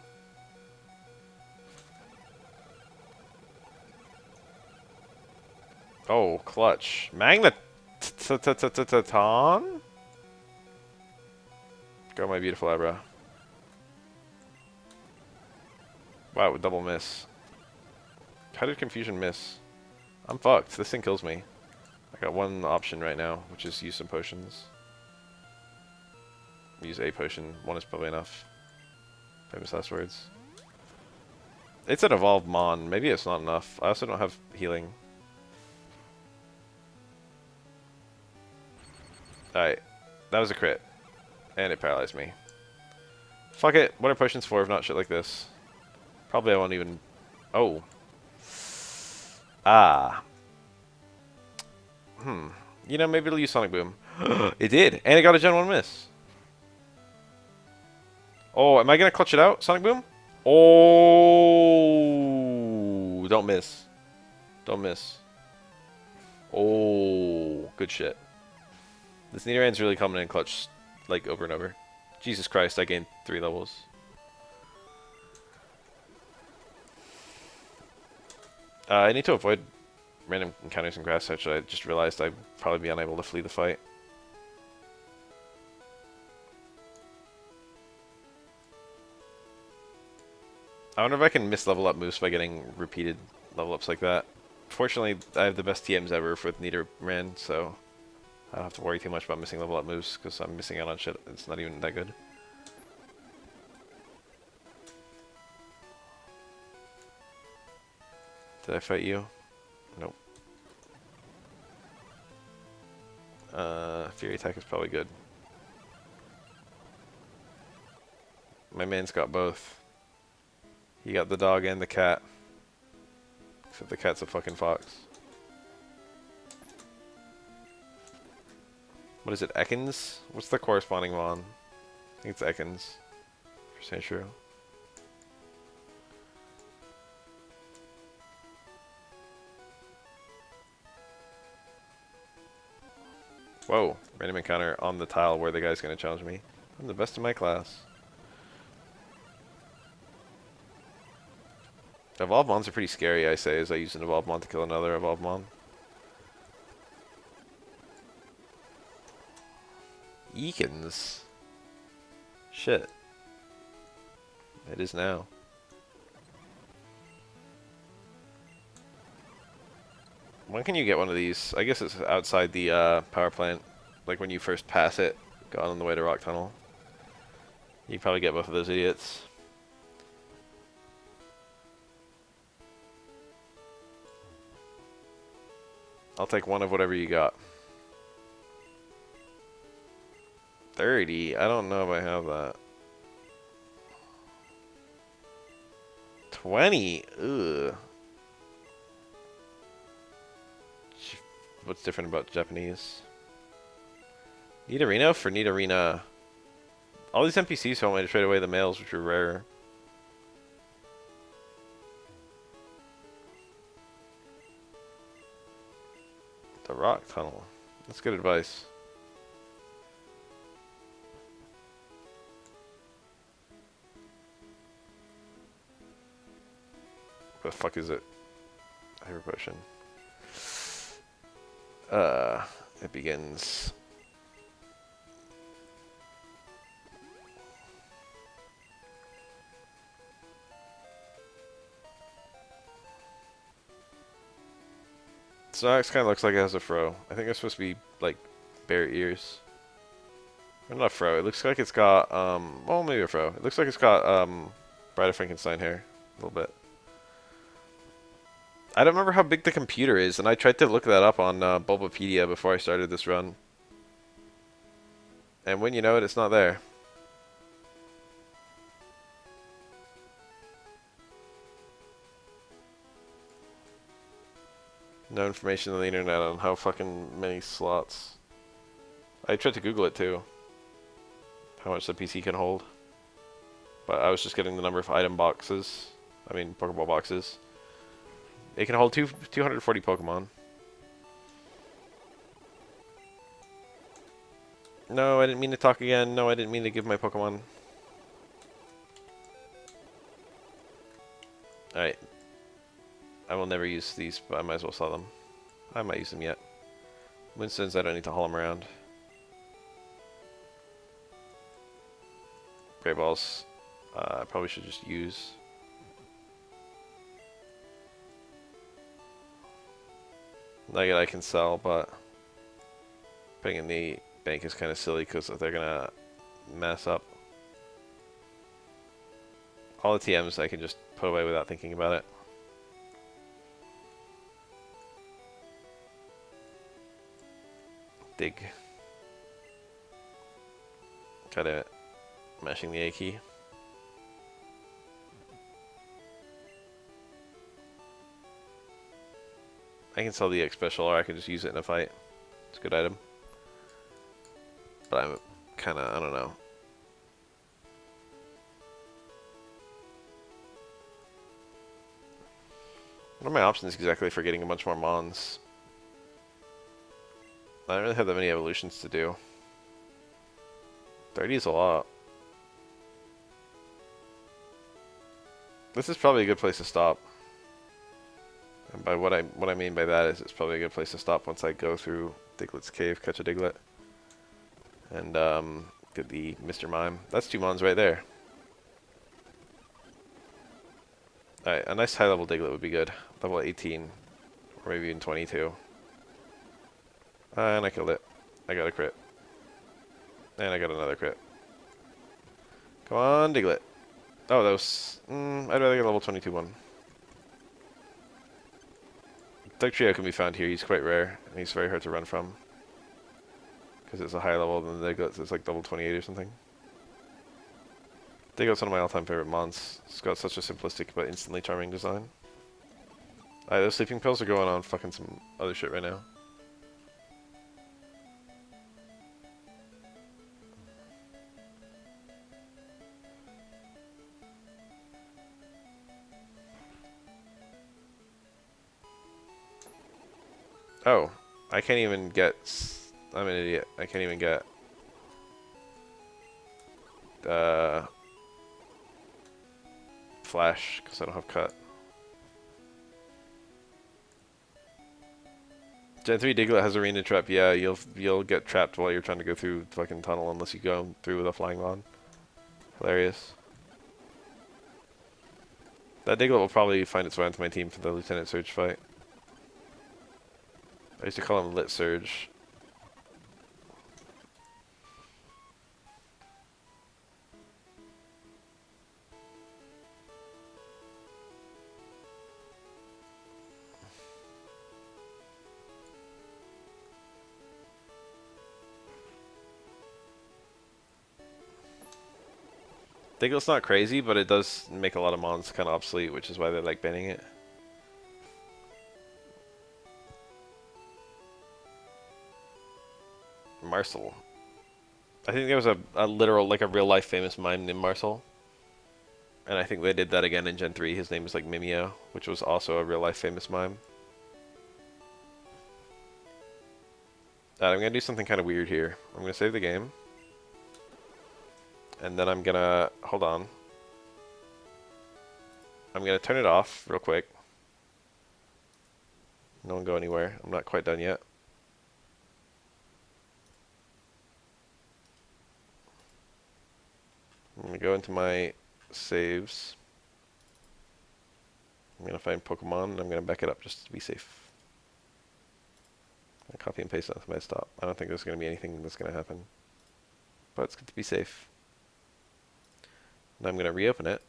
Oh, clutch. Magneton? Go, my beautiful Abra. Wow, double miss. How did Confusion miss? I'm fucked. This thing kills me. I got one option right now, which is use some potions. Use a potion. One is probably enough. Famous last words. It's an evolved mon. Maybe it's not enough. I also don't have healing. Alright. That was a crit. And it paralyzed me. Fuck it. What are potions for if not shit like this? Probably I won't even... Oh. Ah. You know, maybe it'll use Sonic Boom. It did! And it got a Gen 1 miss. Oh, am I gonna clutch it out? Sonic Boom? Oh! Don't miss. Don't miss. Oh, good shit. This Nidoran's really coming in clutch, like, over and over. Jesus Christ, I gained 3 levels. I need to avoid random encounters in grass, actually. I just realized I'd probably be unable to flee the fight. I wonder if I can miss-level up moves by getting repeated level-ups like that. Fortunately, I have the best TMs ever with Nidoran, so I don't have to worry too much about missing level-up moves, because I'm missing out on shit that's not even that good. Did I fight you? Nope. Fury attack is probably good. My man's got both. He got the dog and the cat. Except the cat's a fucking fox. What is it, Ekans? What's the corresponding one? I think it's Ekans. Percent true. Whoa, random encounter on the tile where the guy's gonna challenge me. I'm the best in my class. Evolved Mons are pretty scary, I say, as I use an Evolved Mon to kill another Evolved Mon. Ekans. Shit. It is now. When can you get one of these? I guess it's outside the power plant. Like when you first pass it, going on the way to Rock Tunnel. You can probably get both of those idiots. I'll take one of whatever you got. 30? I don't know if I have that. 20? Ugh. What's different about Japanese? Nidorino for Nidorina. All these NPCs want me to trade away the males, which are rare. The Rock Tunnel. That's good advice. What the fuck is it? Hyper Potion. It begins. Snorlax kind of looks like it has a fro. I think it's supposed to be like bare ears. Or not a fro. It looks like it's got well, maybe a fro. It looks like it's got Bride of Frankenstein hair a little bit. I don't remember how big the computer is, and I tried to look that up on Bulbapedia before I started this run. And when you know it, it's not there. No information on the internet on how fucking many slots. I tried to Google it too. How much the PC can hold. But I was just getting the number of item boxes. I mean, Pokeball boxes. It can hold 240 Pokemon. No, I didn't mean to talk again. No, I didn't mean to give my Pokemon. Alright. I will never use these, but I might as well sell them. I might use them yet. Winstons, I don't need to haul them around. Great Balls, I probably should just use. Nugget I can sell, but putting in the bank is kind of silly because they're gonna mess up. All the TMs I can just put away without thinking about it. Dig. God damn it. Mashing the A key. I can sell the X special, or I can just use it in a fight. It's a good item. But I'm kinda, I don't know. What are my options exactly for getting a bunch more Mons? I don't really have that many evolutions to do. 30 is a lot. This is probably a good place to stop. And by what I mean by that is it's probably a good place to stop once I go through Diglett's cave, catch a Diglett, and get the Mr. Mime. That's 2 Mons right there. Alright, a nice high level Diglett would be good. Level 18, or maybe even 22. And I killed it. I got a crit. And I got another crit. Come on, Diglett. Oh, that was... I'd rather get a level 22 one. Doug Trio can be found here. He's quite rare, and he's very hard to run from. Because it's a higher level than the Diglett's. It's like level 28 or something. Diglett's one of my all-time favorite mons. It's got such a simplistic but instantly charming design. Alright, those sleeping pills are going on fucking some other shit right now. Oh, I can't even get... I'm an idiot. I can't even get... Flash, because I don't have cut. Gen 3 Diglett has arena trap. Yeah, you'll get trapped while you're trying to go through the fucking tunnel unless you go through with a flying mod. Hilarious. That Diglett will probably find its way onto my team for the Lieutenant Surge fight. I used to call him Lit Surge. Diglett's not crazy, but it does make a lot of mons kind of obsolete, which is why they like banning it. Marcel. I think there was a literal, like a real life famous mime named Marcel. And I think they did that again in Gen 3. His name is like Mimeo, which was also a real life famous mime. I'm gonna do something kind of weird here. I'm gonna save the game. And then I'm gonna, hold on. I'm gonna turn it off real quick. No one go anywhere. I'm not quite done yet. I'm gonna go into my saves. I'm gonna find Pokemon and I'm gonna back it up just to be safe. I'm gonna copy and paste it onto my stop. I don't think there's gonna be anything that's gonna happen. But it's good to be safe. And I'm gonna reopen it.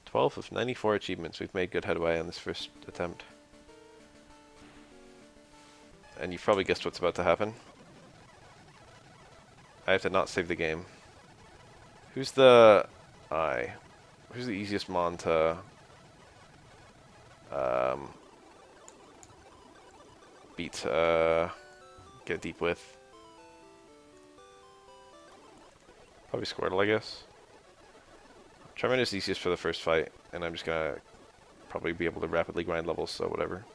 "12 of 94 achievements. We've made good headway on this first attempt. And you've probably guessed what's about to happen. I have to not save the game. Who's the... Who's the easiest mon to... beat, get deep with? Probably Squirtle, I guess. Charmander's easiest for the first fight, and I'm just gonna probably be able to rapidly grind levels, so whatever.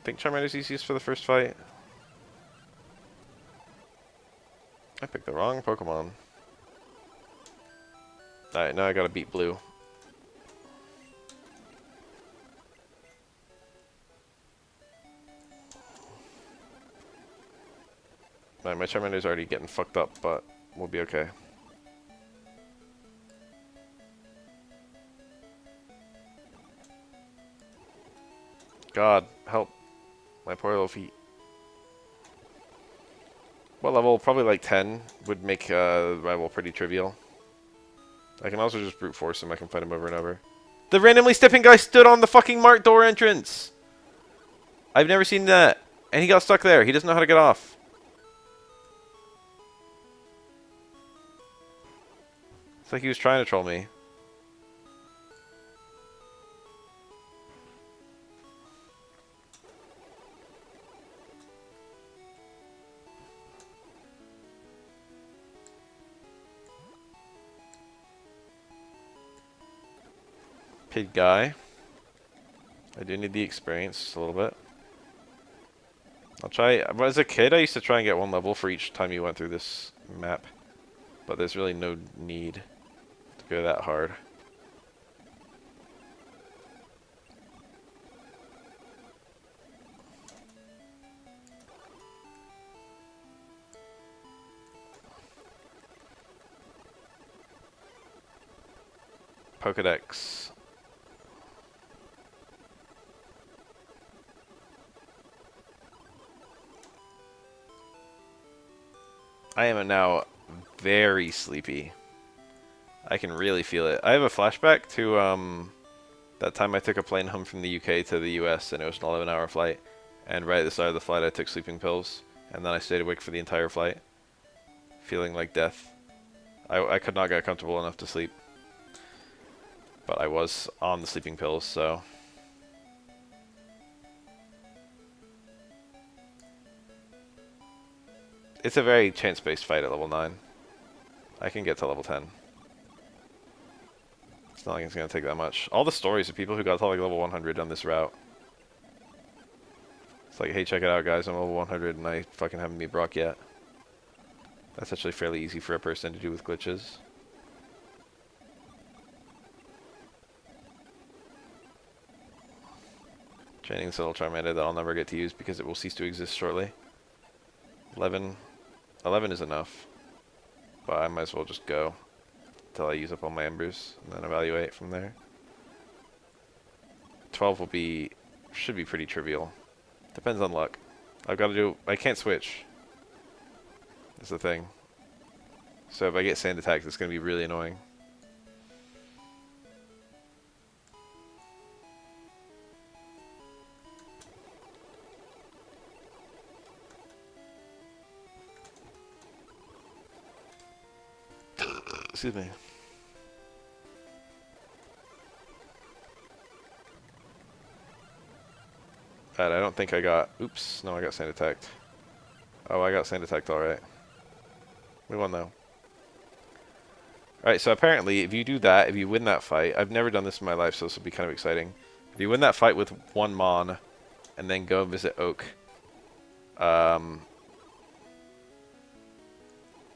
I think Charmander's easiest for the first fight. I picked the wrong Pokemon. Alright, now I gotta beat Blue. Alright, my Charmander's already getting fucked up, but we'll be okay. God, help. My poor little feet. What level? Probably like 10 would make rival pretty trivial. I can also just brute force him. I can fight him over and over. The randomly stepping guy stood on the fucking marked door entrance! I've never seen that. And he got stuck there. He doesn't know how to get off. It's like he was trying to troll me. Pig guy. I do need the experience just a little bit. I'll try. But as a kid, I used to try and get one level for each time you went through this map. But there's really no need to go that hard. Pokedex. I am now very sleepy. I can really feel it. I have a flashback to that time I took a plane home from the UK to the US, and it was an 11-hour flight. And right at the start of the flight, I took sleeping pills, and then I stayed awake for the entire flight, feeling like death. I could not get comfortable enough to sleep, but I was on the sleeping pills, so. It's a very chance-based fight at level 9. I can get to level 10. It's not like it's going to take that much. All the stories of people who got to like level 100 on this route. It's like, hey, check it out, guys. I'm level 100 and I fucking haven't beat Brock yet. That's actually fairly easy for a person to do with glitches. Training the Subtle Charmander that I'll never get to use because it will cease to exist shortly. 11 is enough. But I might as well just go until I use up all my embers and then evaluate from there. 12 should be pretty trivial. Depends on luck. I can't switch. That's the thing. So if I get sand attacked, it's going to be really annoying. Excuse me. I don't think I got... Oops. No, I got sand attacked. Oh, I got sand attacked alright. We won though. Alright, so apparently if you do that, if you win that fight... I've never done this in my life, so this will be kind of exciting. If you win that fight with one Mon, and then go visit Oak...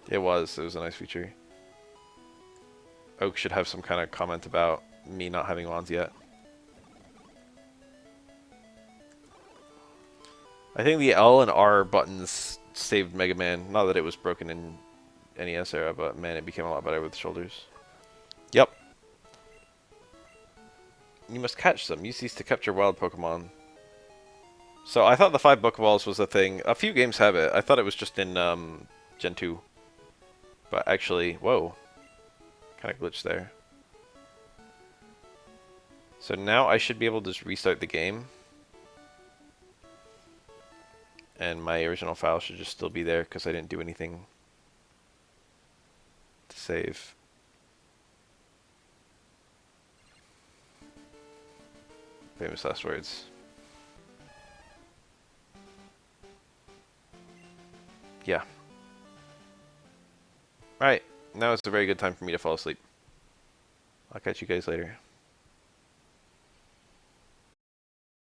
It was a nice feature. Oak should have some kind of comment about me not having Mons yet. I think the L and R buttons saved Mega Man. Not that it was broken in NES era, but man, it became a lot better with shoulders. Yep. You must catch them. Use these to capture wild Pokemon. So I thought the 5 Pokeballs was a thing. A few games have it. I thought it was just in Gen 2. But actually, whoa. Kind of glitched there. So now I should be able to just restart the game. And my original file should just still be there because I didn't do anything to save. Famous last words. Yeah. Alright, now it's a very good time for me to fall asleep. I'll catch you guys later.